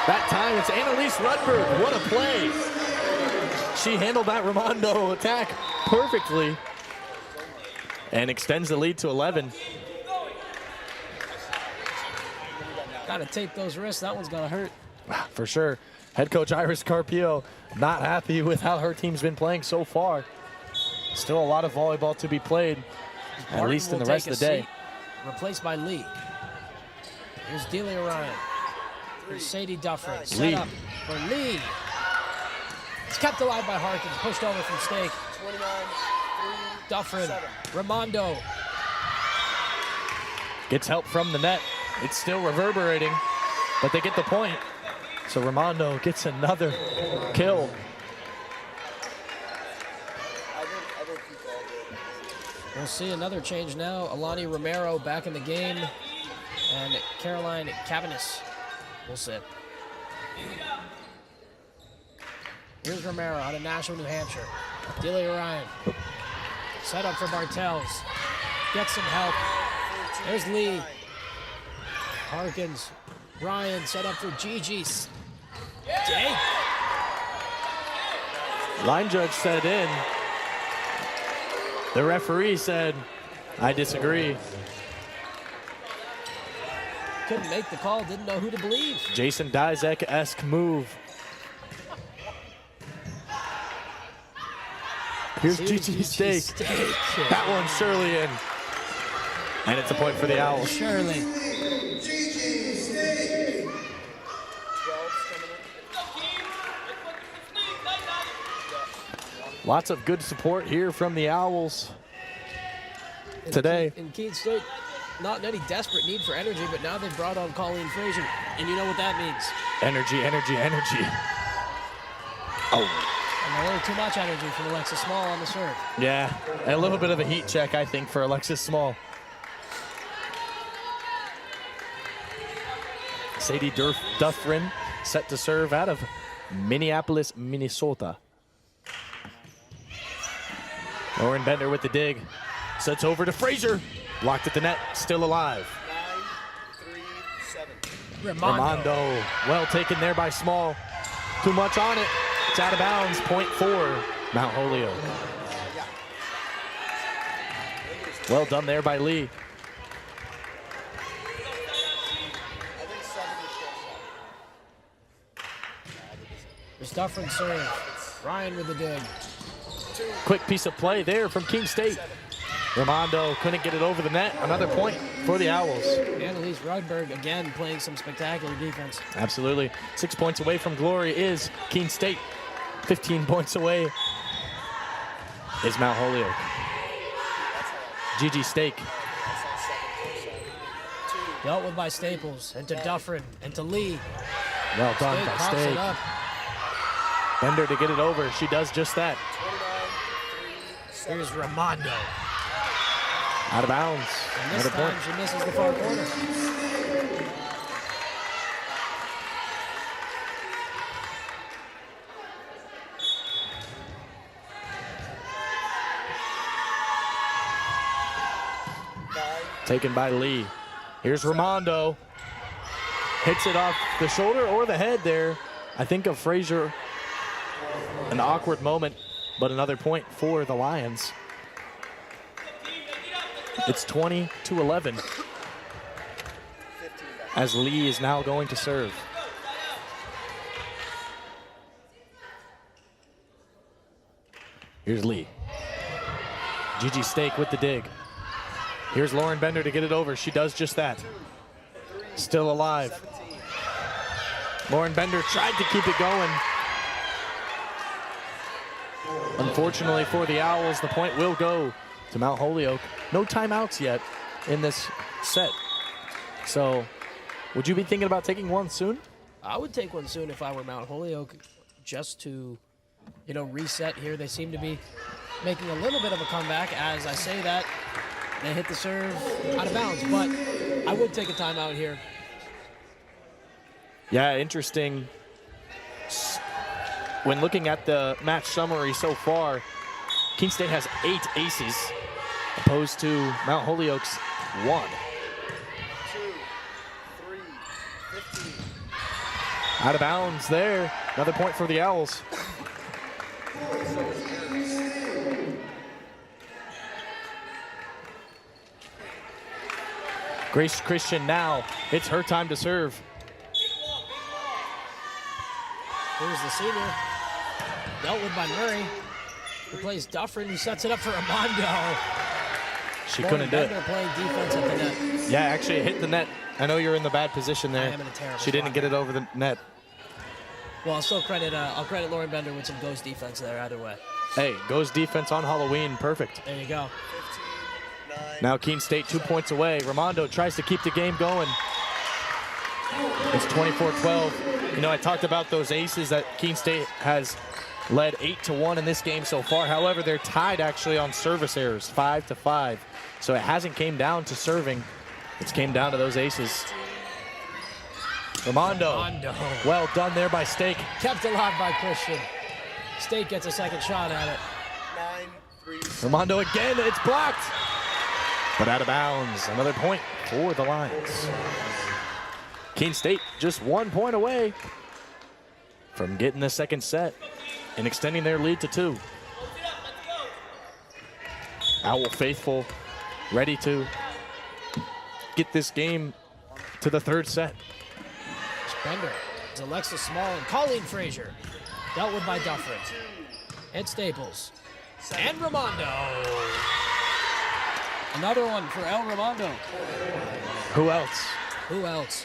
That time it's Annalise Rudberg. What a play. She handled that Ramondo attack perfectly and extends the lead to 11. Gotta tape those wrists. That one's gonna hurt. For sure. Head coach Iris Carpio not happy with how her team's been playing so far. Still a lot of volleyball to be played, at least in the rest of the day. Replaced by Lee. Here's Delia Ryan. Here's Sadie Dufferin. Set Lee. up for Lee. It's kept alive by Harkins. Pushed over from Stake. 29, 3, Dufferin. 7. Ramondo. Gets help from the net. It's still reverberating, but they get the point. So Ramondo gets another kill. I think he called it. We'll see another change now. Alani Romero back in the game. And Caroline Cavanis will sit. Here's Romero out of Nashua, New Hampshire. Delia Ryan. Set up for Bartels. Gets some help. There's Lee. Harkins. Ryan set up for Gigi's. Jake. Line judge said in. The referee said, I disagree. Couldn't make the call, didn't know who to believe. Jason Dizek-esque move. Here's GG State. That one's surely in. And it's a point for the Owls. Surely. Lots of good support here from the Owls today. In Keene State, not any desperate need for energy, but now they've brought on Colleen Frazier, and you know what that means. Energy, energy, energy. Oh. And a little too much energy from Alexis Small on the serve. Yeah, a little bit of a heat check, I think, for Alexis Small. Sadie Dufferin set to serve out of Minneapolis, Minnesota. Lauren Bender with the dig. Sets over to Frazier. Blocked at the net, still alive. 9, 3, 7. Ramondo, well taken there by Small. Too much on it. It's out of bounds, point for Mount Holyoke. Well done there by Lee. There's Dufferin serve. Ryan with the dig. Quick piece of play there from Keene State. Ramondo couldn't get it over the net. Another point for the Owls. Annalise Rudberg again playing some spectacular defense. Absolutely. 6 points away from glory is Keene State. 15 points away is Mount Holyoke. GG State. Dealt with by Staples, and to Dufferin, and to Lee. Well done by pops it State. up. Bender to get it over. She does just that. Here's Ramondo. Out of bounds. And this Another time point. she misses the far corner. Taken by Lee. Here's Ramondo. Hits it off the shoulder or the head there. I think of Frazier. An awkward moment, but another point for the Lions. It's 20-11 as Lee is now going to serve. Here's Lee. GG Stake with the dig. Here's Lauren Bender to get it over. She does just that. Still alive. Lauren Bender tried to keep it going. Unfortunately for the Owls, the point will go to Mount Holyoke. No timeouts yet in this set. So, would you be thinking about taking one soon? I would take one soon if I were Mount Holyoke, just to, reset here. They seem to be making a little bit of a comeback. As I say that, they hit the serve out of bounds, but I would take a timeout here. Yeah, interesting. When looking at the match summary so far, Keene State has 8 aces, opposed to Mount Holyoke's 1. 2, 3, 15. Out of bounds there. Another point for the Owls. Grace Christian now. It's her time to serve. Here's the senior. Dealt with by Murray. Who plays Duffrin, who sets it up for Armando. She couldn't do it. Playing defense at the net. Yeah, actually it hit the net. I know you're in the bad position there. I am in a terrible She didn't spot. get it over the net. Well, I'll credit Lauren Bender with some ghost defense there either way. Hey, goes defense on Halloween. Perfect. There you go. 15, 9. Now Keene State 2 points away. Raimondo tries to keep the game going. It's 24-12. I talked about those aces that Keene State has led 8-1 in this game so far. However, they're tied actually on service errors, 5-5. So it hasn't came down to serving. It's came down to those aces. Raimondo. Well done there by Stake. Kept alive by Christian. State gets a second shot at it. 9, 3. Raimondo again, it's blocked. But out of bounds. Another point for the Lions. Keene State just 1 point away from getting the second set and extending their lead to 2. Owl faithful ready to get this game to the third set. Bender. It's Alexis Small and Colleen Frazier. Dealt with by Duffrin. And Staples. And Raimondo. Another one for El Raimondo. Who else? Who else?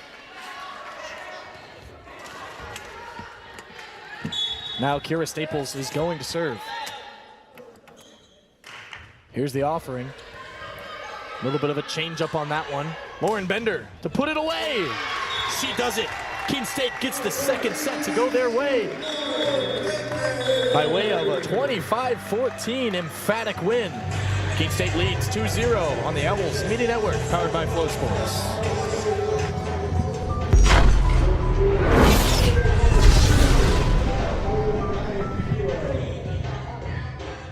Now Kira Staples is going to serve. Here's the offering. A little bit of a change up on that one. Lauren Bender to put it away. She does it. Keene State gets the second set to go their way. By way of a 25-14 emphatic win. Keene State leads 2-0 on the Owls Media Network, powered by Flow Sports.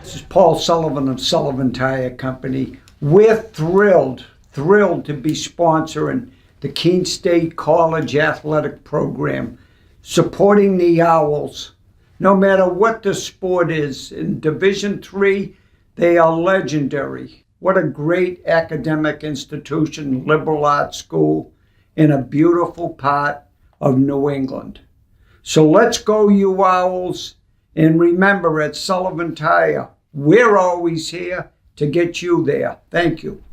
This is Paul Sullivan of Sullivan Tire Company. We're thrilled to be sponsoring the Keene State College Athletic Program, supporting the Owls. No matter what the sport is, in Division III, they are legendary. What a great academic institution, liberal arts school, in a beautiful part of New England. So let's go, you Owls, and remember, at Sullivan Tire, we're always here to get you there. Thank you.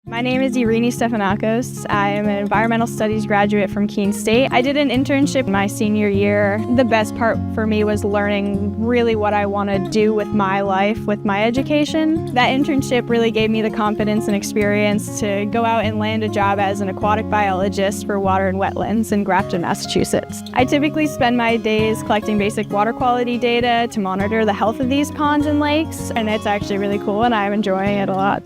My name is Irini Stefanakos. I am an environmental studies graduate from Keene State. I did an internship my senior year. The best part for me was learning really what I want to do with my life, with my education. That internship really gave me the confidence and experience to go out and land a job as an aquatic biologist for water and wetlands in Grafton, Massachusetts. I typically spend my days collecting basic water quality data to monitor the health of these ponds and lakes, and it's actually really cool and I'm enjoying it a lot.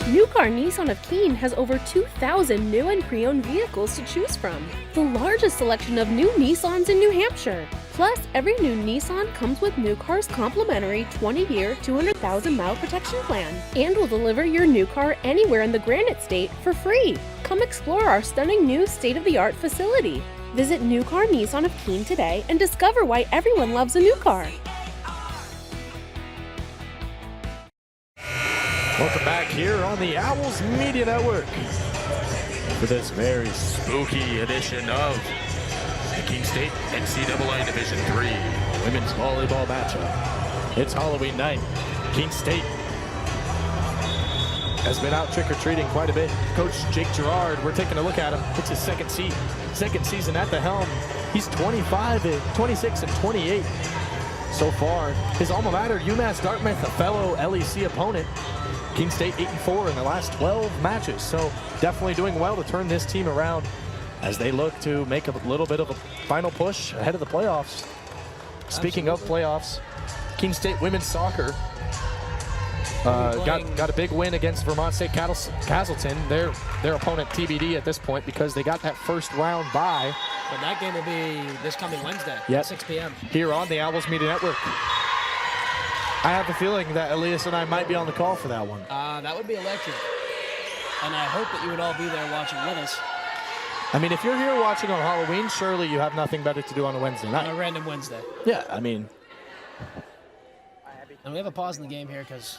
New Car Nissan of Keene has over 2,000 new and pre-owned vehicles to choose from. The largest selection of new Nissans in New Hampshire. Plus, every new Nissan comes with New Car's complimentary 20-year, 200,000-mile protection plan and will deliver your new car anywhere in the Granite State for free. Come explore our stunning new state-of-the-art facility. Visit New Car Nissan of Keene today and discover why everyone loves a new car. Welcome back here on the Owls Media Network for this very spooky edition of the Keene State NCAA Division III Women's Volleyball matchup. It's Halloween night. Keene State has been out trick-or-treating quite a bit. Coach Jake Gerard, we're taking a look at him. It's his second season at the helm. He's 26 and 28 so far. His alma mater, UMass Dartmouth, a fellow LEC opponent. Keene State 8-4 in the last 12 matches, so definitely doing well to turn this team around as they look to make a little bit of a final push ahead of the playoffs. Speaking of playoffs, Keene State women's soccer got a big win against Vermont State Castleton. Their opponent TBD at this point because they got that first round bye. But that game will be this coming Wednesday at 6 p.m. here on the Owls Media Network. I have a feeling that Elias and I might be on the call for that one. That would be electric. And I hope that you would all be there watching with us. I mean, if you're here watching on Halloween, surely you have nothing better to do on a Wednesday night. On a random Wednesday. Yeah, I mean. And we have a pause in the game here because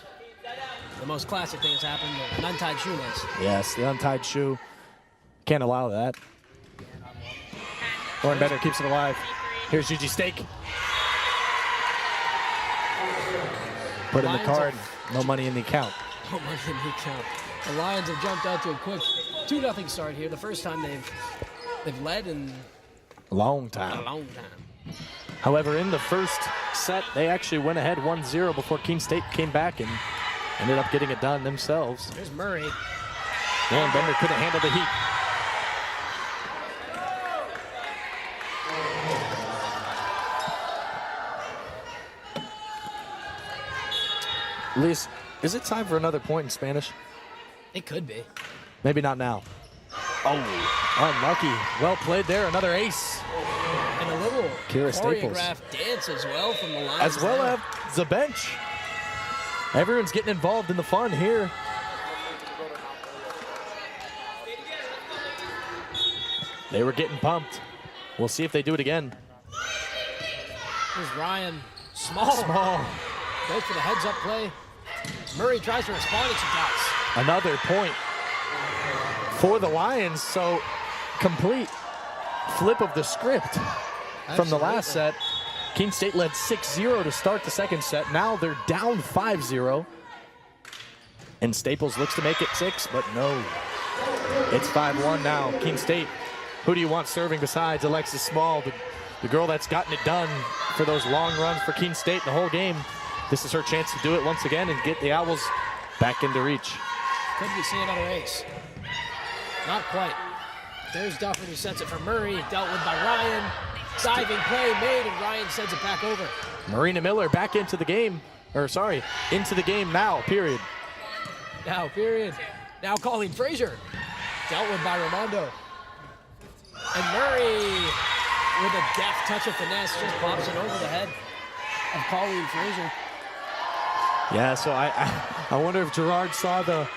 the most classic thing has happened, an untied shoelace. Yes, the untied shoe. Can't allow that. Lauren Bender keeps it alive. Here's Gigi Stake. Put in the card, no money in the account. No money in the account. The Lions have jumped out to a quick 2-0 start here. The first time they've led in a long time. However, in the first set, they actually went ahead 1-0 before Keene State came back and ended up getting it done themselves. There's Murray. Lauren Bender couldn't handle the heat. Liz, is it time for another point in Spanish? It could be. Maybe not now. Oh, unlucky. Well played there. Another ace. And a little Kira choreographed dance as well from the Lions. As well as the bench. Everyone's getting involved in the fun here. They were getting pumped. We'll see if they do it again. Here's Ryan. Small. Goes for the heads-up play. Murray tries to respond, and she does. Another point for the Lions, so complete flip of the script from the last set. Keene State led 6-0 to start the second set. Now they're down 5-0. And Staples looks to make it 6, but no. It's 5-1 now. Keene State, who do you want serving besides Alexis Small, the girl that's gotten it done for those long runs for Keene State the whole game? This is her chance to do it once again and get the Owls back into reach. Could we see another ace? Not quite. There's Duffin who sets it for Murray, dealt with by Ryan. Diving play made, and Ryan sends it back over. Marina Miller back into the game. Into the game now, period. Now Colleen Frazier. Dealt with by Raimondo. And Murray, with a deft touch of finesse, just pops it over the head of Colleen Frazier. Yeah, so I wonder if Gerard saw the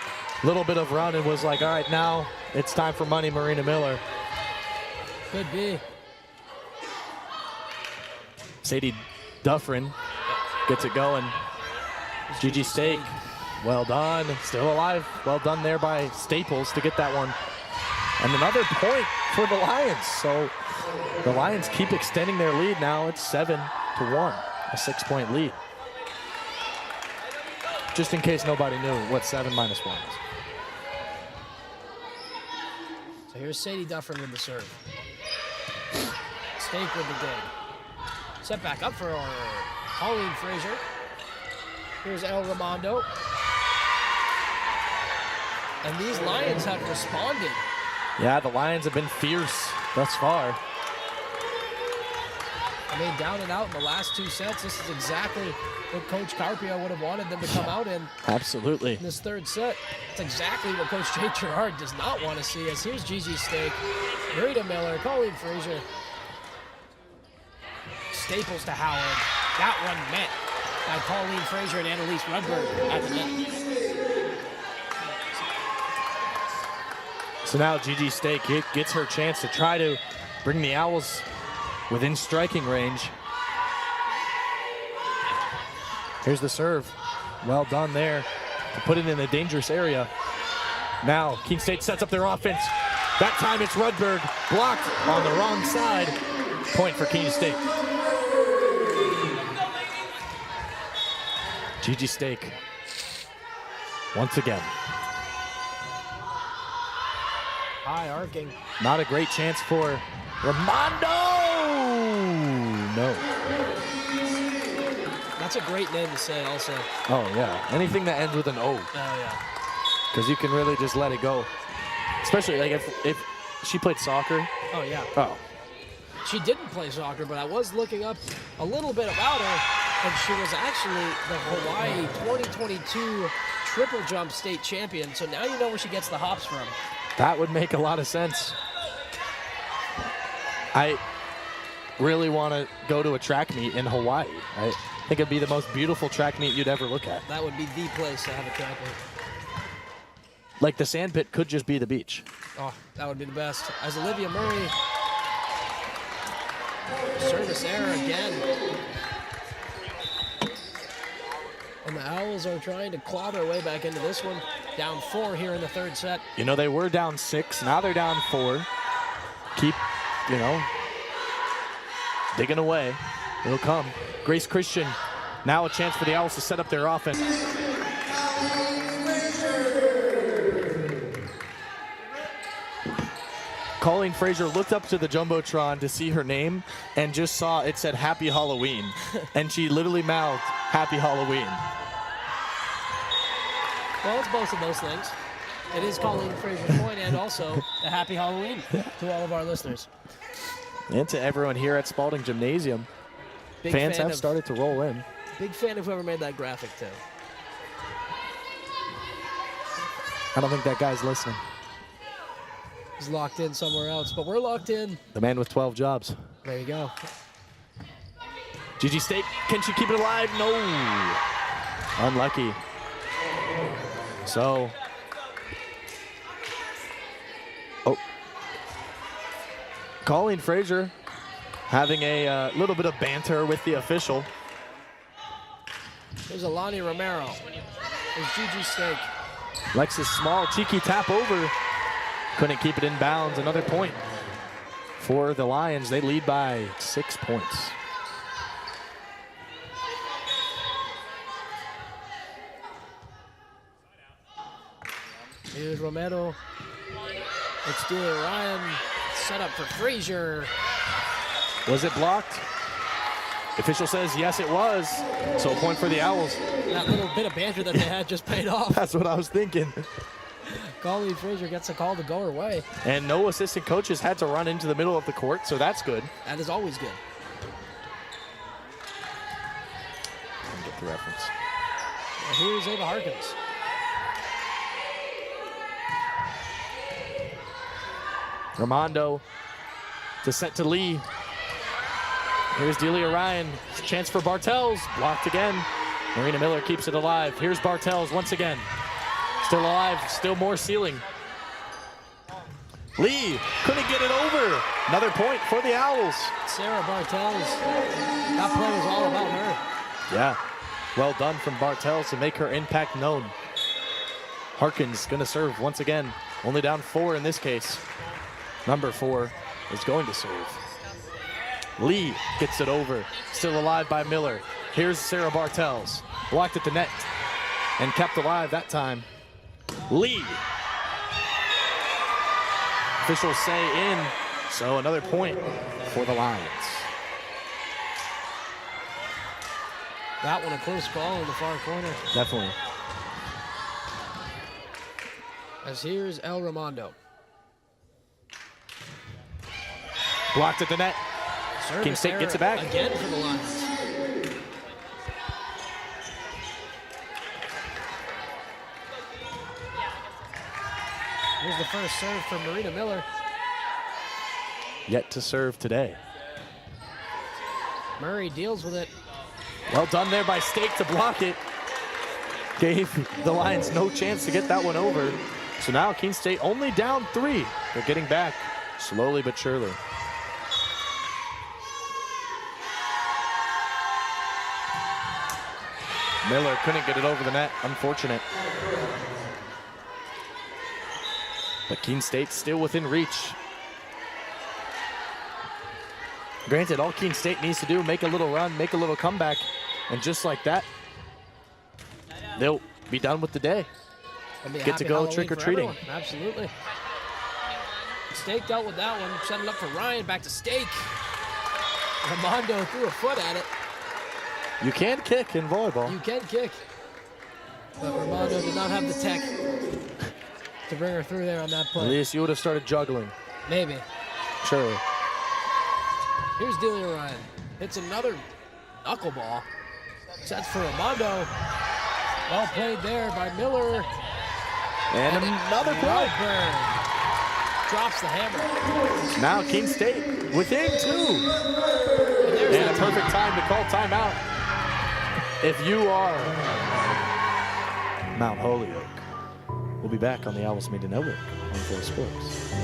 little bit of run and was like, all right, now it's time for money, Marina Miller. Could be. Sadie Dufferin gets it going. Gigi Stake, well done, still alive. Well done there by Staples to get that one. And another point for the Lions. So the Lions keep extending their lead now. It's 7-1, a 6-point lead. Just in case nobody knew what 7 minus 1 is. So here's Sadie Dufferin with the serve. Stake with the dig. Set back up for Colleen Frazier. Here's El Raimondo. And these Lions have responded. Yeah, the Lions have been fierce thus far. I mean, down and out in the last 2 sets, this is exactly what Coach Carpio would have wanted them to come out in. Absolutely. In this third set. It's exactly what Coach Jay Gerard does not want to see, as here's Gigi Stake, Marita Miller, Colleen Frazier. Staples to Howard. That one met by Colleen Frazier and Annalise Rudberg at the net. So now Gigi Stake gets her chance to try to bring the Owls within striking range. Here's the serve. Well done there to put it in a dangerous area. Now Keene State sets up their offense. That time it's Rudberg, blocked on the wrong side. Point for Keene State. Gigi Stake once again. High arcing. Not a great chance for Ramondo. No. That's a great name to say also. Oh, yeah. Anything that ends with an O. Oh, yeah. Because you can really just let it go. Especially like if she played soccer. Oh, yeah. Oh. She didn't play soccer, but I was looking up a little bit about her, and she was actually the Hawaii 2022 triple jump state champion. So now you know where she gets the hops from. That would make a lot of sense. I really want to go to a track meet in Hawaii. I think it'd be the most beautiful track meet you'd ever look at. That would be the place to have a track meet. Like the sand pit could just be the beach. Oh, that would be the best. As Olivia Murray, service error again. And the Owls are trying to claw their way back into this one. Down 4 here in the third set. You know, they were down 6. Now they're down 4. Keep, you know, digging away. It'll come. Grace Christian, now a chance for the Owls to set up their offense. Colleen Frazier looked up to the Jumbotron to see her name and just saw it said Happy Halloween. And she literally mouthed Happy Halloween. Well, it's both of those things. It is Colleen Frazier's point, and also a Happy Halloween to all of our listeners. And to everyone here at Spalding Gymnasium. Big Fans fan have of- started to roll in. Big fan of whoever made that graphic, too. I don't think that guy's listening. He's locked in somewhere else, but we're locked in. The man with 12 jobs. There you go. Gigi State, can she keep it alive? No. Unlucky. So. Oh. Colleen Frazier having a little bit of banter with the official. There's Alani Romero. There's Gigi Stake. Lexus Small, cheeky tap over. Couldn't keep it in bounds. Another point for the Lions. They lead by 6 points. Here's Romero. It's Delia Ryan. Set up for Frazier. Was it blocked? The official says yes, it was. So a point for the Owls. That little bit of banter that they had just paid off. That's what I was thinking. Colleen Frazier gets a call to go her way. And no assistant coaches had to run into the middle of the court, so that's good. That is always good. Get the reference. Well, here's Ava Harkins. Ramondo to set to Lee. Here's Delia Ryan. Chance for Bartels. Blocked again. Marina Miller keeps it alive. Here's Bartels once again. Still alive. Still more ceiling. Lee couldn't get it over. Another point for the Owls. Sarah Bartels. That play was all about her. Yeah. Well done from Bartels to make her impact known. Harkins going to serve once again. Only down 4 in this case. Number 4 is going to serve. Lee gets it over. Still alive by Miller. Here's Sarah Bartels. Blocked at the net and kept alive that time. Lee. Officials say in. So another point for the Lions. That one a close call in the far corner. Definitely. As here's El Ramondo. Blocked at the net. Keene State gets it back. Again for the Lions. Here's the first serve from Marina Miller. Yet to serve today. Murray deals with it. Well done there by Stake to block it. Gave the Lions no chance to get that one over. So now Keene State only down 3. They're getting back slowly but surely. Miller couldn't get it over the net, unfortunate. But Keene State's still within reach. Granted, all Keene State needs to do, make a little run, make a little comeback, and just like that, they'll be done with the day. Get to go trick-or-treating. Absolutely. Stake dealt with that one, setting up for Ryan, back to Stake. Ramondo threw a foot at it. You can kick in volleyball. You can kick. But Ramondo did not have the tech to bring her through there on that play. At least you would have started juggling. Maybe. Surely. Here's Delia Ryan. Hits another knuckleball. Sets for Ramondo. Well played there by Miller. And another play. Drops the hammer. Now Keene State within 2. And a perfect time to call timeout. If you are Mount Holyoke. We'll be back on the Owls Media Network on 4 Sports.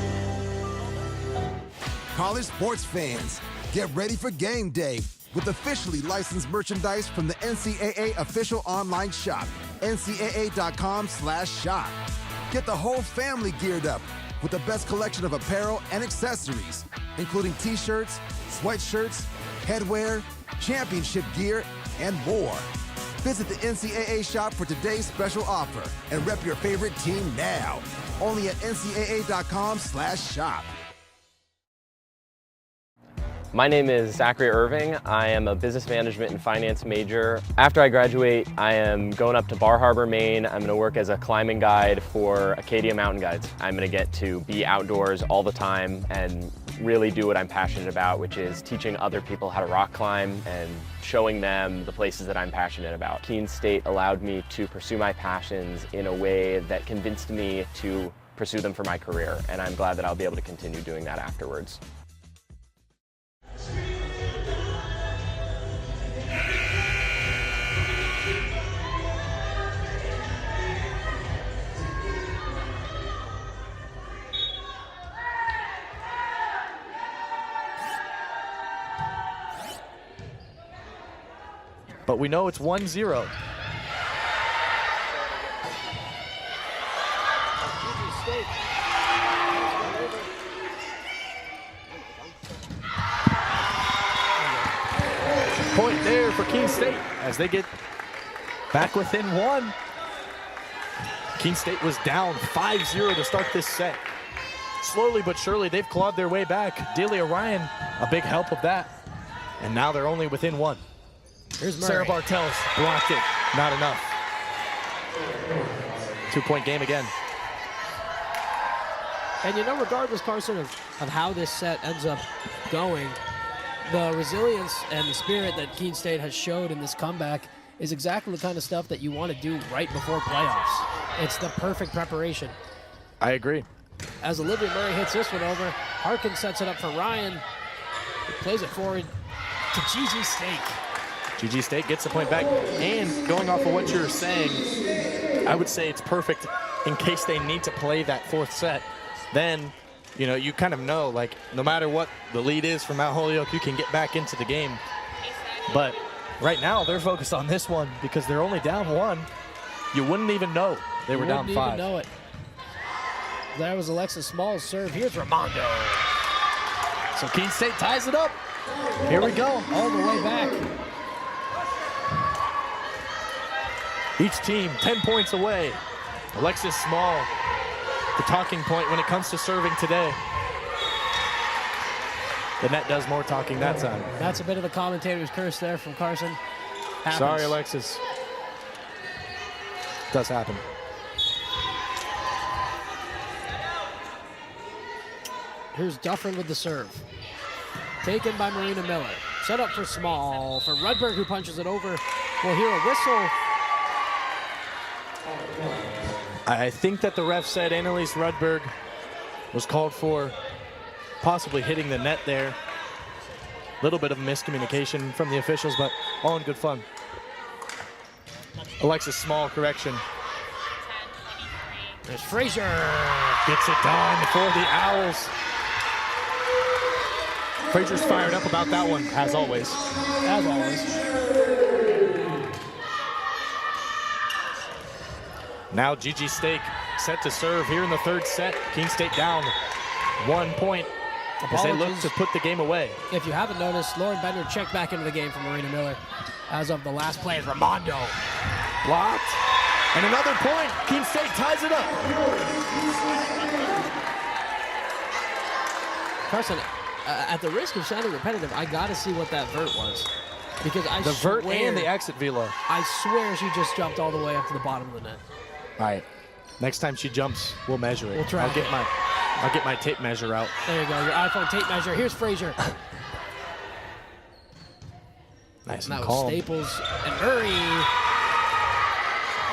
College sports fans, get ready for game day with officially licensed merchandise from the NCAA official online shop, ncaa.com/shop. Get the whole family geared up with the best collection of apparel and accessories, including t-shirts, sweatshirts, headwear, championship gear, and more. Visit the NCAA shop for today's special offer and rep your favorite team now. Only at ncaa.com/shop. My name is Zachary Irving. I am a business management and finance major. After I graduate, I am going up to Bar Harbor, Maine. I'm going to work as a climbing guide for Acadia Mountain Guides. I'm going to get to be outdoors all the time and really do what I'm passionate about, which is teaching other people how to rock climb and showing them the places that I'm passionate about. Keene State allowed me to pursue my passions in a way that convinced me to pursue them for my career, and I'm glad that I'll be able to continue doing that afterwards. But we know it's 1-0. Point there for Keene State as they get back within 1. Keene State was down 5-0 to start this set. Slowly but surely, they've clawed their way back. Delia Ryan, a big help of that. And now they're only within 1. Here's Murray. Sarah Bartels blocked it. Not enough. 2-point game again. And you know, regardless, Carson, of how this set ends up going, the resilience and the spirit that Keene State has showed in this comeback is exactly the kind of stuff that you want to do right before playoffs. It's the perfect preparation. I agree. As Olivia Murray hits this one over, Harkins sets it up for Ryan, who plays it forward to Gigi Stake. Gigi State gets the point back, and going off of what you're saying, I would say it's perfect in case they need to play that 4th set. Then, you know, you kind of know, like, no matter what the lead is from Mount Holyoke, you can get back into the game. But right now, they're focused on this one because they're only down 1. You wouldn't even know they were down 5. You wouldn't even know it. That was Alexis Small's serve. Here's Ramondo. So Keene State ties it up. Here we go. All the way back. Each team 10 points away. Alexis Small, the talking point when it comes to serving today. The net does more talking that time. That's a bit of a commentator's curse there from Carson. Happens. Sorry, Alexis. Does happen. Here's Dufferin with the serve. taken by Marina Miller. Set up for Small, for Rudberg, who punches it over. We'll hear a whistle. I think that the ref said Annalise Rudberg was called for possibly hitting the net there. A little bit of miscommunication from the officials, but all in good fun. Alexis Small, correction. There's Frazier. Gets it done for the Owls. Frazier's fired up about that one, as always. As always. Now Gigi Stake set to serve here in the third set. Keene State down 1 point as they look to put the game away. If you haven't noticed, Lauren Bender checked back into the game for Marina Miller. As of the last play, Raimondo. Blocked. And another point. Keene State ties it up. Carson, at the risk of sounding repetitive, I got to see what that vert was. Because the vert and the exit velo. I swear she just jumped all the way up to the bottom of the net. All right. Next time she jumps, we'll measure it. We'll try. I'll get my tape measure out. There you go, your iPhone tape measure. Here's Frazier. Nice and that calm. was Staples and Murray.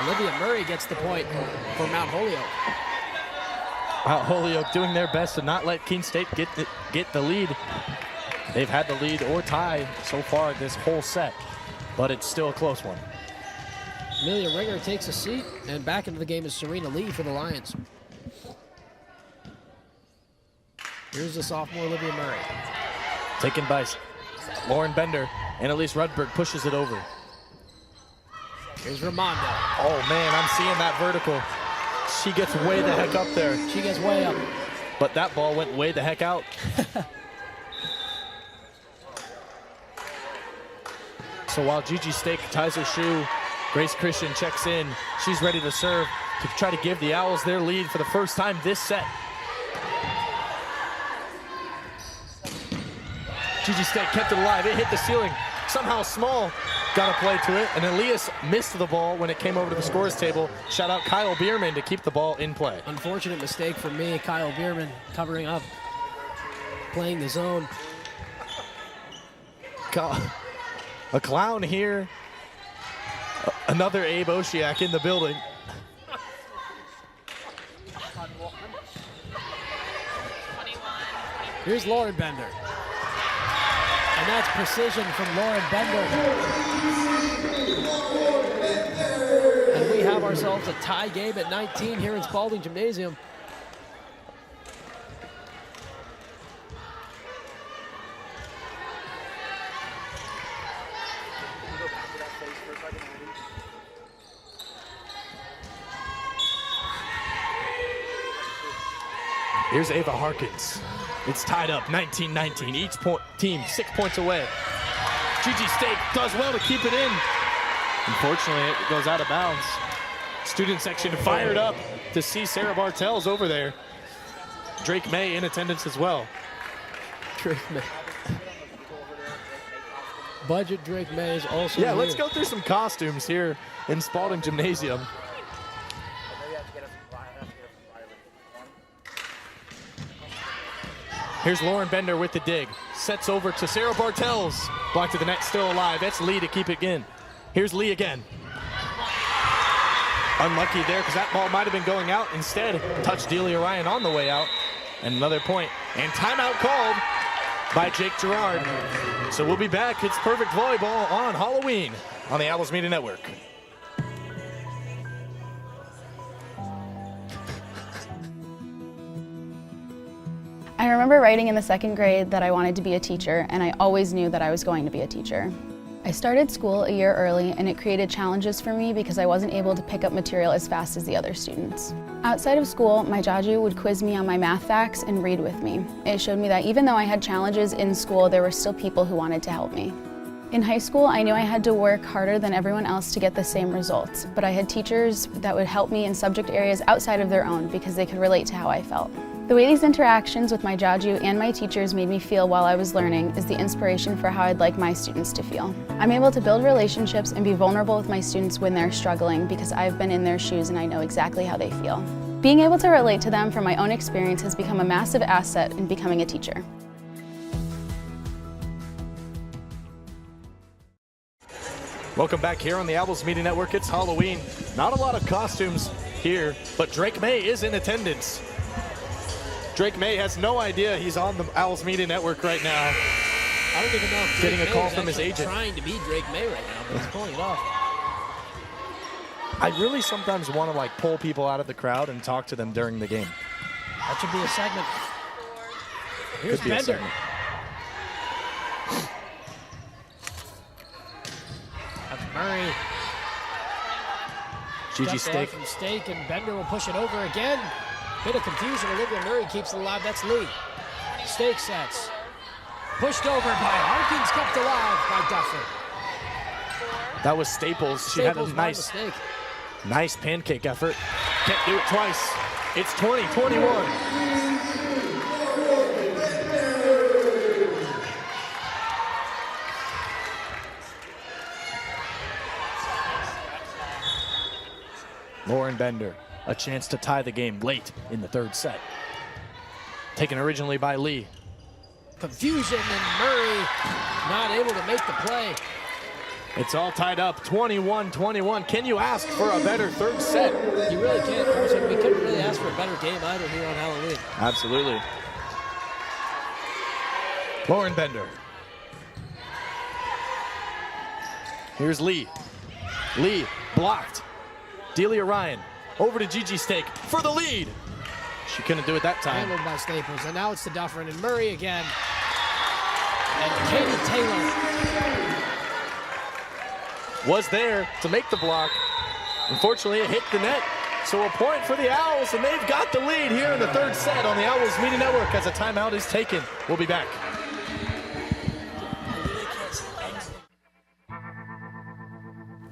Olivia Murray gets the point for Mount Holyoke. Mount Holyoke doing their best to not let Keene State get the lead. They've had the lead or tie so far this whole set, but it's still a close one. Amelia Ringer takes a seat, and back into the game is Serena Lee for the Lions. Here's the sophomore Olivia Murray. Taken by Lauren Bender. Annalise Rudberg pushes it over. Here's Raimondo. Oh man, I'm seeing that vertical. She gets way the heck up there. She gets way up. But that ball went way the heck out. So while Gigi Stake ties her shoe, Grace Christian checks in. She's ready to serve to try to give the Owls their lead for the first time this set. Gigi Stake kept it alive. It hit the ceiling. Somehow Small got a play to it, and Elias missed the ball when it came over to the scores table. Shout out Kyle Bierman to keep the ball in play. Unfortunate mistake for me. Kyle Bierman covering up, playing the zone. A clown here. Another Abe Oshiak in the building. Here's Lauren Bender. And that's precision from Lauren Bender. And we have ourselves a tie game at 19 here in Spalding Gymnasium. Here's Ava Harkins. It's tied up 19-19. Each team 6 points away. Gigi Stake does well to keep it in. Unfortunately, it goes out of bounds. Student section fired up to see Sarah Bartels over there. Drake May in attendance as well. Drake May. Budget Drake May is also Yeah, here. let's go through some costumes here in Spalding Gymnasium. Here's Lauren Bender with the dig. Sets over to Sarah Bartels. Block to the net, still alive. That's Lee to keep it in. Here's Lee again. Unlucky there because that ball might have been going out. Instead, touched Delia Ryan on the way out. And another point. And timeout called by Jake Gerard. So we'll be back. It's Perfect Volleyball on Halloween on the Owls Media Network. I remember writing in the second grade that I wanted to be a teacher, and I always knew that I was going to be a teacher. I started school a year early, and it created challenges for me because I wasn't able to pick up material as fast as the other students. Outside of school, my Jaju would quiz me on my math facts and read with me. It showed me that even though I had challenges in school, there were still people who wanted to help me. In high school, I knew I had to work harder than everyone else to get the same results, but I had teachers that would help me in subject areas outside of their own because they could relate to how I felt. The way these interactions with my Jaju and my teachers made me feel while I was learning is the inspiration for how I'd like my students to feel. I'm able to build relationships and be vulnerable with my students when they're struggling because I've been in their shoes and I know exactly how they feel. Being able to relate to them from my own experience has become a massive asset in becoming a teacher. Welcome back here on the Owls Media Network. It's Halloween. Not a lot of costumes here, but Drake May is in attendance. Drake May has no idea he's on the Owls Media Network right now. I don't even know if getting a Drake call May is from his actually agent. trying to be Drake May right now, but he's pulling it off. I really sometimes want to pull people out of the crowd and talk to them during the game. That should be a segment. Here's Could be a Bender. segment. That's Murray. Gigi Step back Stake. from Stake, and Bender will push it over again. Bit of confusion. Olivia Murray keeps it alive. That's Lee. Stake sets. Pushed over by Harkins, kept alive by Duffer. That was Staples. She had a nice pancake effort. Can't do it twice. It's 20-21. Lauren Bender, a chance to tie the game late in the third set. Taken originally by Lee. Confusion, and Murray not able to make the play. It's all tied up, 21-21. Can you ask for a better third set? You really can't, Carson. We couldn't really ask for a better game either here on Halloween. Absolutely. Lauren Bender. Here's Lee. Lee blocked. Delia Ryan over to Gigi Stake for the lead. She couldn't do it that time. Handled by Staples, and now it's to Dufferin and Murray again. And Katie Taylor was there to make the block. Unfortunately, it hit the net. So a point for the Owls, and they've got the lead here in the third set on the Owls Media Network as a timeout is taken. We'll be back.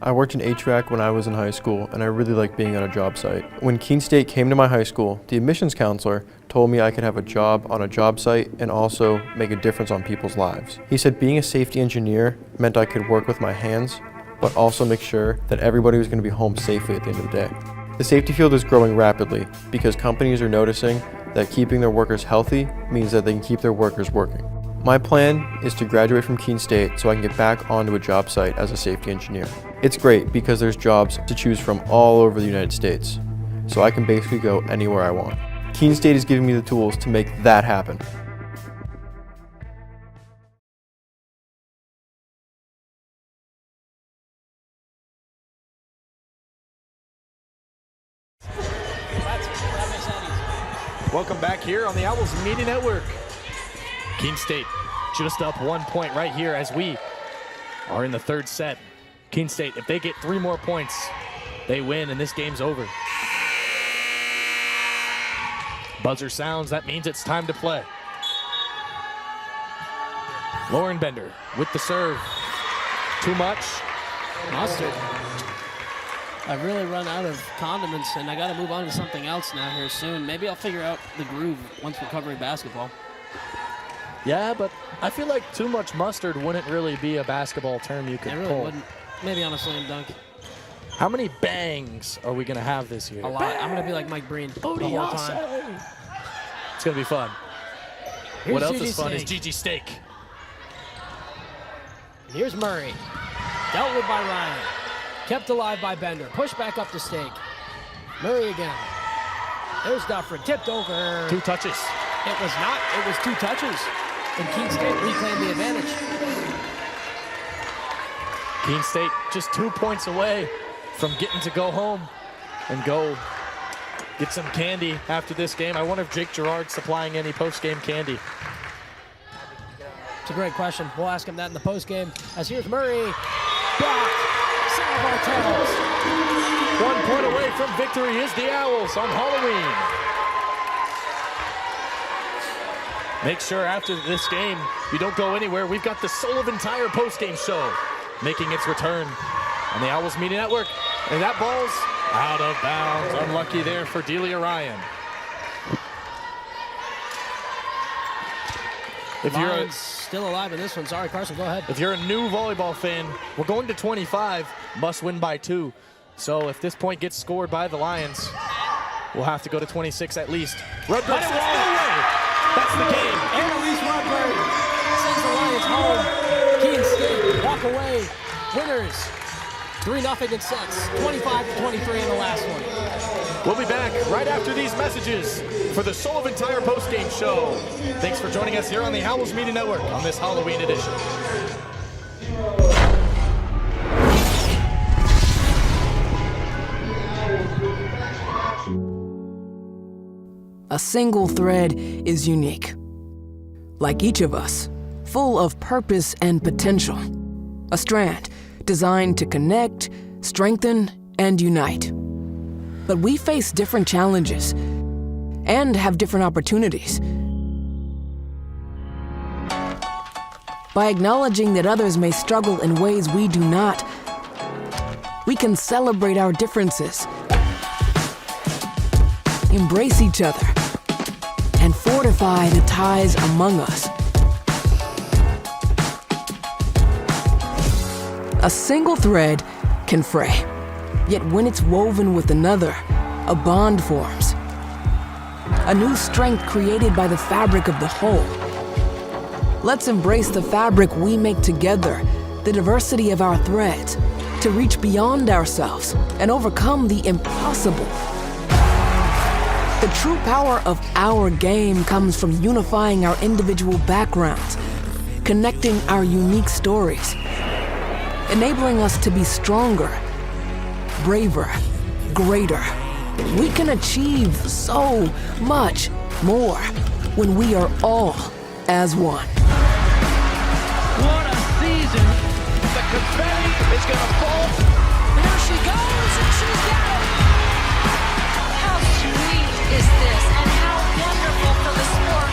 I worked in HVAC when I was in high school, and I really liked being on a job site. When Keene State came to my high school, the admissions counselor told me I could have a job on a job site and also make a difference on people's lives. He said being a safety engineer meant I could work with my hands, but also make sure that everybody was going to be home safely at the end of the day. The safety field is growing rapidly because companies are noticing that keeping their workers healthy means that they can keep their workers working. My plan is to graduate from Keene State so I can get back onto a job site as a safety engineer. It's great because there's jobs to choose from all over the United States, so I can basically go anywhere I want. Keene State is giving me the tools to make that happen. Welcome back here on the Owls Media Network. Keene State just up 1 point right here as we are in the third set. Keene State, if they get 3 more points, they win and this game's over. Buzzer sounds, that means it's time to play. Lauren Bender with the serve. Too much. Mustard. I've really run out of condiments, and I got to move on to something else now here soon. Maybe I'll figure out the groove once we're covering basketball. Yeah, but I feel like too much mustard wouldn't really be a basketball term you could It really pull. wouldn't. Maybe on a slam dunk. How many bangs are we going to have this year? A lot. I'm going to be like Mike Breen the whole time. It's going to be fun. Here's What else Gigi is fun is Stake. Gigi Stake. Here's Murray. Dealt with by Ryan. Kept alive by Bender. Pushed back up to Stake. Murray again. There's Dufferin. Tipped over. 2 touches. It was not. It was 2 touches. And Keene State reclaimed the advantage. Keene State just 2 points away from getting to go home and go get some candy after this game. I wonder if Jake Girard's supplying any post-game candy. It's a great question. We'll ask him that in the postgame. As here's Murray. Blocked. Sal Bartels. 1 point away from victory is the Owls on Halloween. Make sure after this game you don't go anywhere. We've got the Sullivan Tire postgame show making its return on the Owls Media Network. And that ball's out of bounds. Unlucky there for Delia Ryan. If you're Lyons still alive in this one. Sorry, Carson, go ahead. If you're a new volleyball fan, we're going to 25, must win by 2. So if this point gets scored by the Lions, we'll have to go to 26 at least. Rudberg says no way. That's the game. Annalise Rudberg sends the Lions home. Keene State walk away. Winners 3-0 in sets, 25-23 in the last one. We'll be back right after these messages for the Sullivan Tire postgame show. Thanks for joining us here on the Owls Media Network on this Halloween edition. A single thread is unique. Like each of us, full of purpose and potential. A strand designed to connect, strengthen, and unite. But we face different challenges and have different opportunities. By acknowledging that others may struggle in ways we do not, we can celebrate our differences, embrace each other, and fortify the ties among us. A single thread can fray, yet when it's woven with another, a bond forms. A new strength created by the fabric of the whole. Let's embrace the fabric we make together, the diversity of our threads, to reach beyond ourselves and overcome the impossible. The true power of our game comes from unifying our individual backgrounds, connecting our unique stories, enabling us to be stronger, braver, greater. We can achieve so much more when we are all as one. What a season. The confetti is going to fall. There she goes, and she's got it. How sweet is this, and how wonderful for the sport.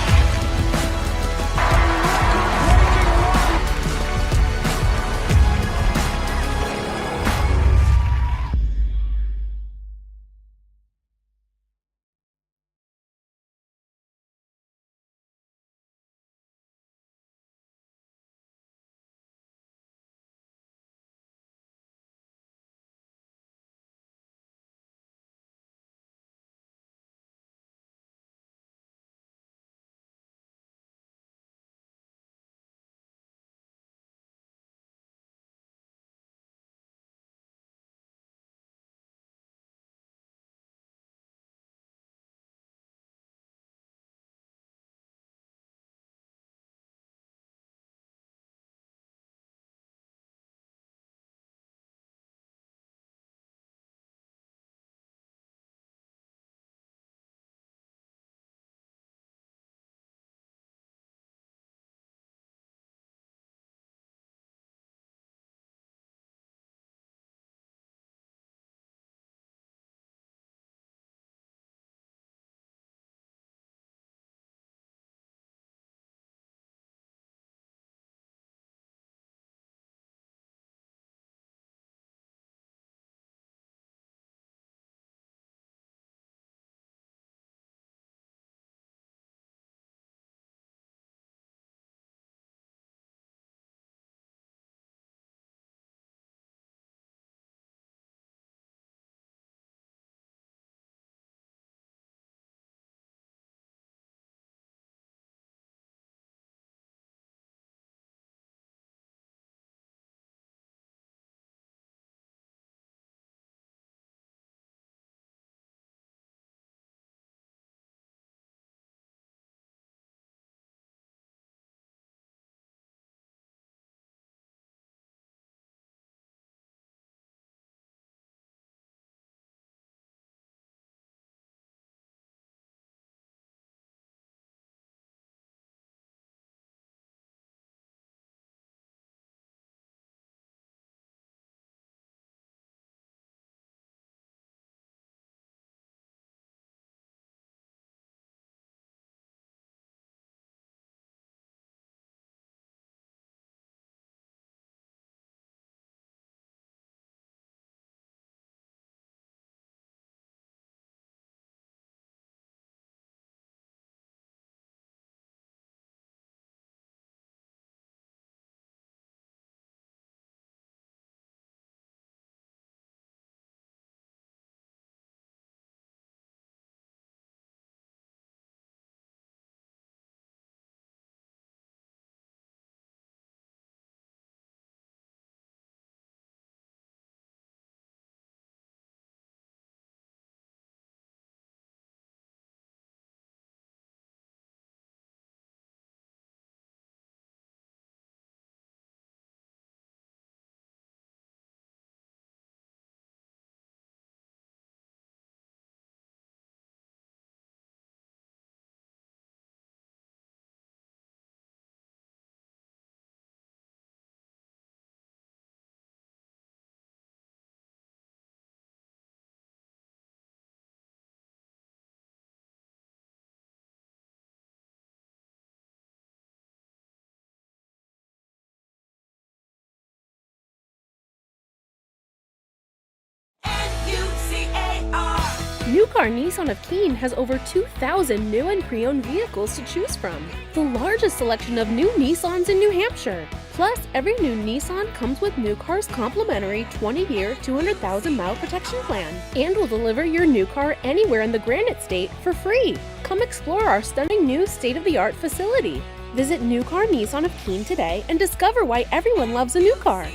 New Car Nissan of Keene has over 2,000 new and pre-owned vehicles to choose from. The largest selection of new Nissans in New Hampshire. Plus, every new Nissan comes with New Car's complimentary 20-year, 200,000-mile protection plan and will deliver your new car anywhere in the Granite State for free. Come explore our stunning new state-of-the-art facility. Visit New Car Nissan of Keene today and discover why everyone loves a new car.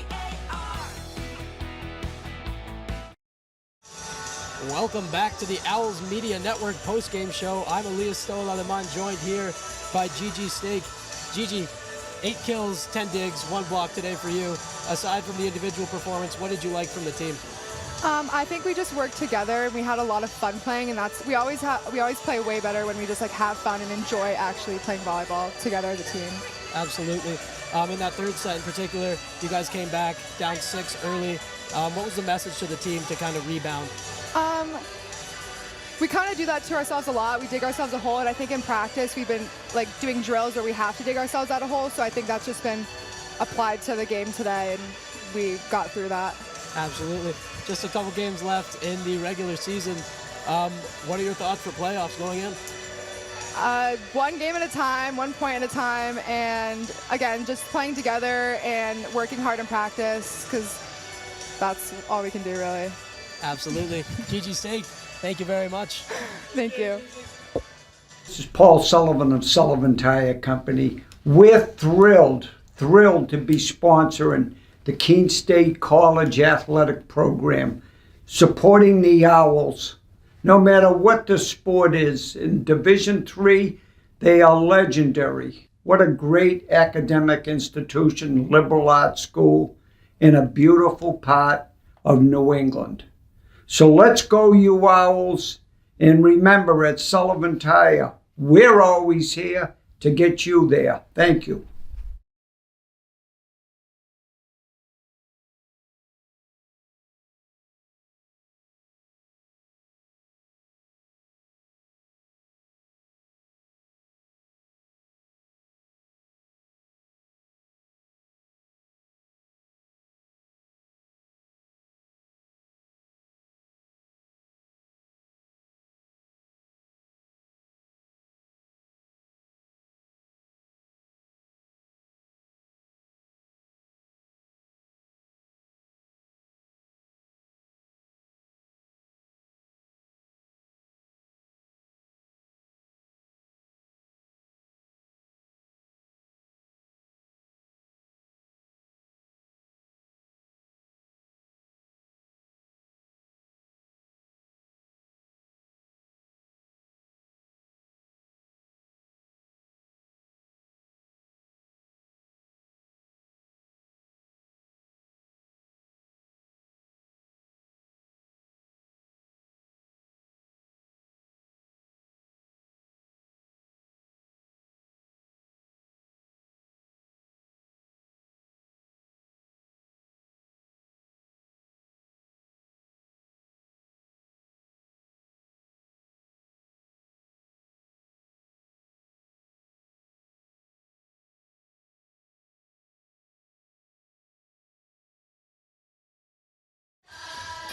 Welcome back to the Owls Media Network post-game show. I'm Elias Stoll-Aleman, joined here by Gigi Stake. Gigi, 8 kills, 10 digs, 1 block today for you. Aside from the individual performance, what did you like from the team? I think we just worked together. We had a lot of fun playing, and we always play way better when we just have fun and enjoy actually playing volleyball together as a team. Absolutely. In that third set in particular, you guys came back down 6 early. What was the message to the team to kind of rebound? We kind of do that to ourselves a lot. We dig ourselves a hole, and I think in practice we've been doing drills where we have to dig ourselves out a hole. So I think that's just been applied to the game today, and we got through that. Absolutely. Just a couple games left in the regular season. What are your thoughts for playoffs going in? 1 game at a time, 1 point at a time, and again, just playing together and working hard in practice, because that's all we can do, really. Absolutely. Gigi Stake, thank you very much. Thank you. This is Paul Sullivan of Sullivan Tire Company. We're thrilled to be sponsoring the Keene State College Athletic Program, supporting the Owls. No matter what the sport is, in Division III, they are legendary. What a great academic institution, liberal arts school, in a beautiful part of New England. So let's go, you Owls. And remember, at Sullivan Tire, we're always here to get you there. Thank you.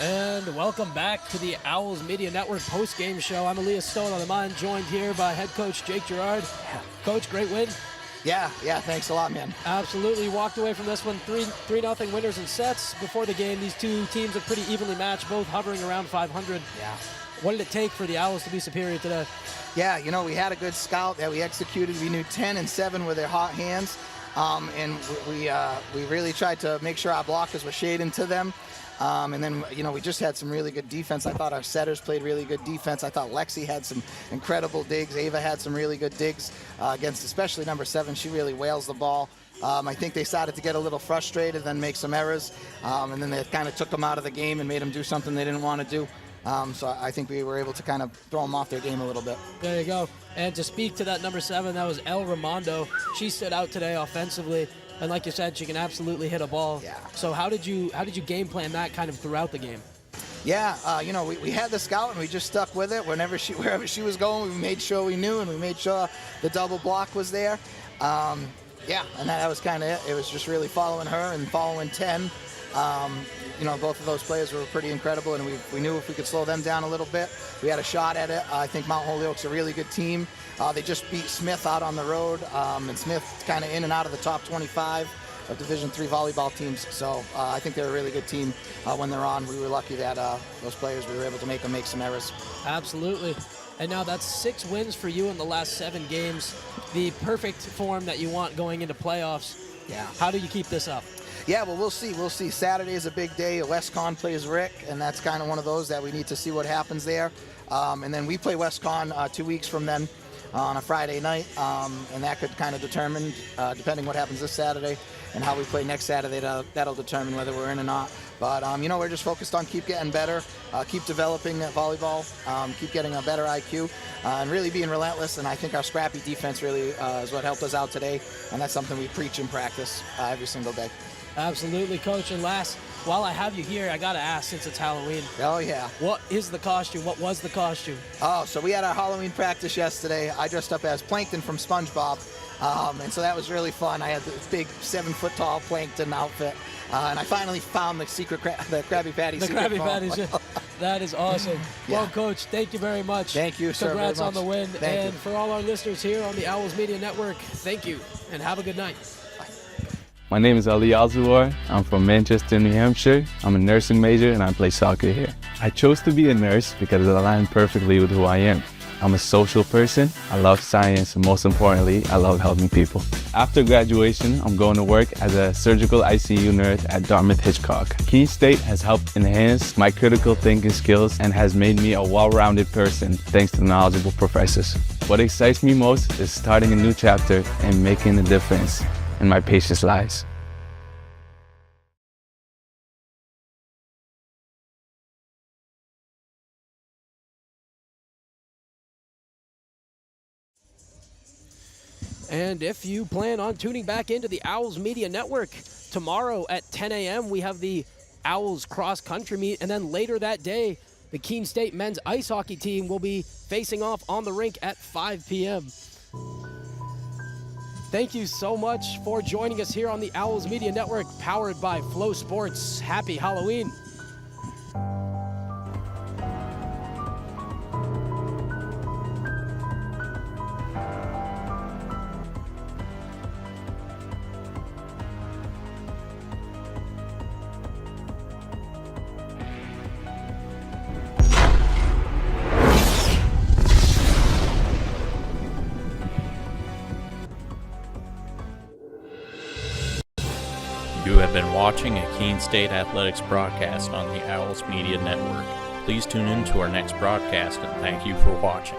And welcome back to the Owls Media Network post-game show. I'm Elias Stoll-Aleman, joined here by head coach Jake Gerard. Coach, great win. Yeah, thanks a lot, man. Absolutely. Walked away from this one 3-0 winners in sets. Before the game, these two teams are pretty evenly matched, both hovering around 500. Yeah. What did it take for the Owls to be superior today? Yeah, we had a good scout that we executed. We knew 10 and 7 were their hot hands, and we really tried to make sure our blockers were shading to them. And then, we just had some really good defense. I thought our setters played really good defense. I thought Lexi had some incredible digs. Ava had some really good digs against especially number 7. She really wails the ball. I think they started to get a little frustrated, then make some errors. And then they kind of took them out of the game and made them do something they didn't want to do. So I think we were able to kind of throw them off their game a little bit. There you go. And to speak to that number 7, that was El Ramondo. She stood out today offensively. And like you said, she can absolutely hit a ball. Yeah. So how did you game plan that kind of throughout the game? Yeah, we had the scout and we just stuck with it. Wherever she was going, we made sure we knew and we made sure the double block was there. And that was kind of it. It was just really following her and following 10. both of those players were pretty incredible, and we knew if we could slow them down a little bit, we had a shot at it. I think Mount Holyoke's a really good team. They just beat Smith out on the road, and Smith kind of in and out of the top 25 of Division III volleyball teams. So I think they're a really good team when they're on. We were lucky that those players, we were able to make them make some errors. Absolutely. And now that's 6 wins for you in the last 7 games. The perfect form that you want going into playoffs. Yeah. How do you keep this up? Yeah, well, we'll see. We'll see. Saturday is a big day. WestCon plays Rick, and that's kind of one of those that we need to see what happens there. And then we play WestCon 2 weeks from then on a Friday night, and that could kind of determine, depending what happens this Saturday and how we play next Saturday, that'll determine whether we're in or not. But, we're just focused on keep getting better, keep developing volleyball, keep getting a better IQ, and really being relentless. And I think our scrappy defense really is what helped us out today, and that's something we preach in practice every single day. Absolutely, Coach. And last, while I have you here, I got to ask, since it's Halloween. Oh, yeah. What is the costume? What was the costume? Oh, so we had our Halloween practice yesterday. I dressed up as Plankton from SpongeBob, and so that was really fun. I had this big 7-foot-tall Plankton outfit, and I finally found the Krabby Patty secret Krabby phone. Patty. That is awesome. Yeah. Well, Coach, thank you very much. Thank you, sir. Congrats very on the much. win. Thank and you. for all our listeners here on the Owls Media Network, thank you, and have a good night. My name is Ali Alzuar. I'm from Manchester, New Hampshire. I'm a nursing major and I play soccer here. I chose to be a nurse because it aligned perfectly with who I am. I'm a social person. I love science, and most importantly, I love helping people. After graduation, I'm going to work as a surgical ICU nurse at Dartmouth-Hitchcock. Keene State has helped enhance my critical thinking skills and has made me a well-rounded person thanks to knowledgeable professors. What excites me most is starting a new chapter and making a difference in my patients' lives. And if you plan on tuning back into the Owls Media Network, tomorrow at 10 a.m. we have the Owls cross-country meet, and then later that day, the Keene State men's ice hockey team will be facing off on the rink at 5 p.m. Thank you so much for joining us here on the Owls Media Network, powered by Flow Sports. Happy Halloween. You have been watching a Keene State Athletics broadcast on the Owls Media Network. Please tune in to our next broadcast, and thank you for watching.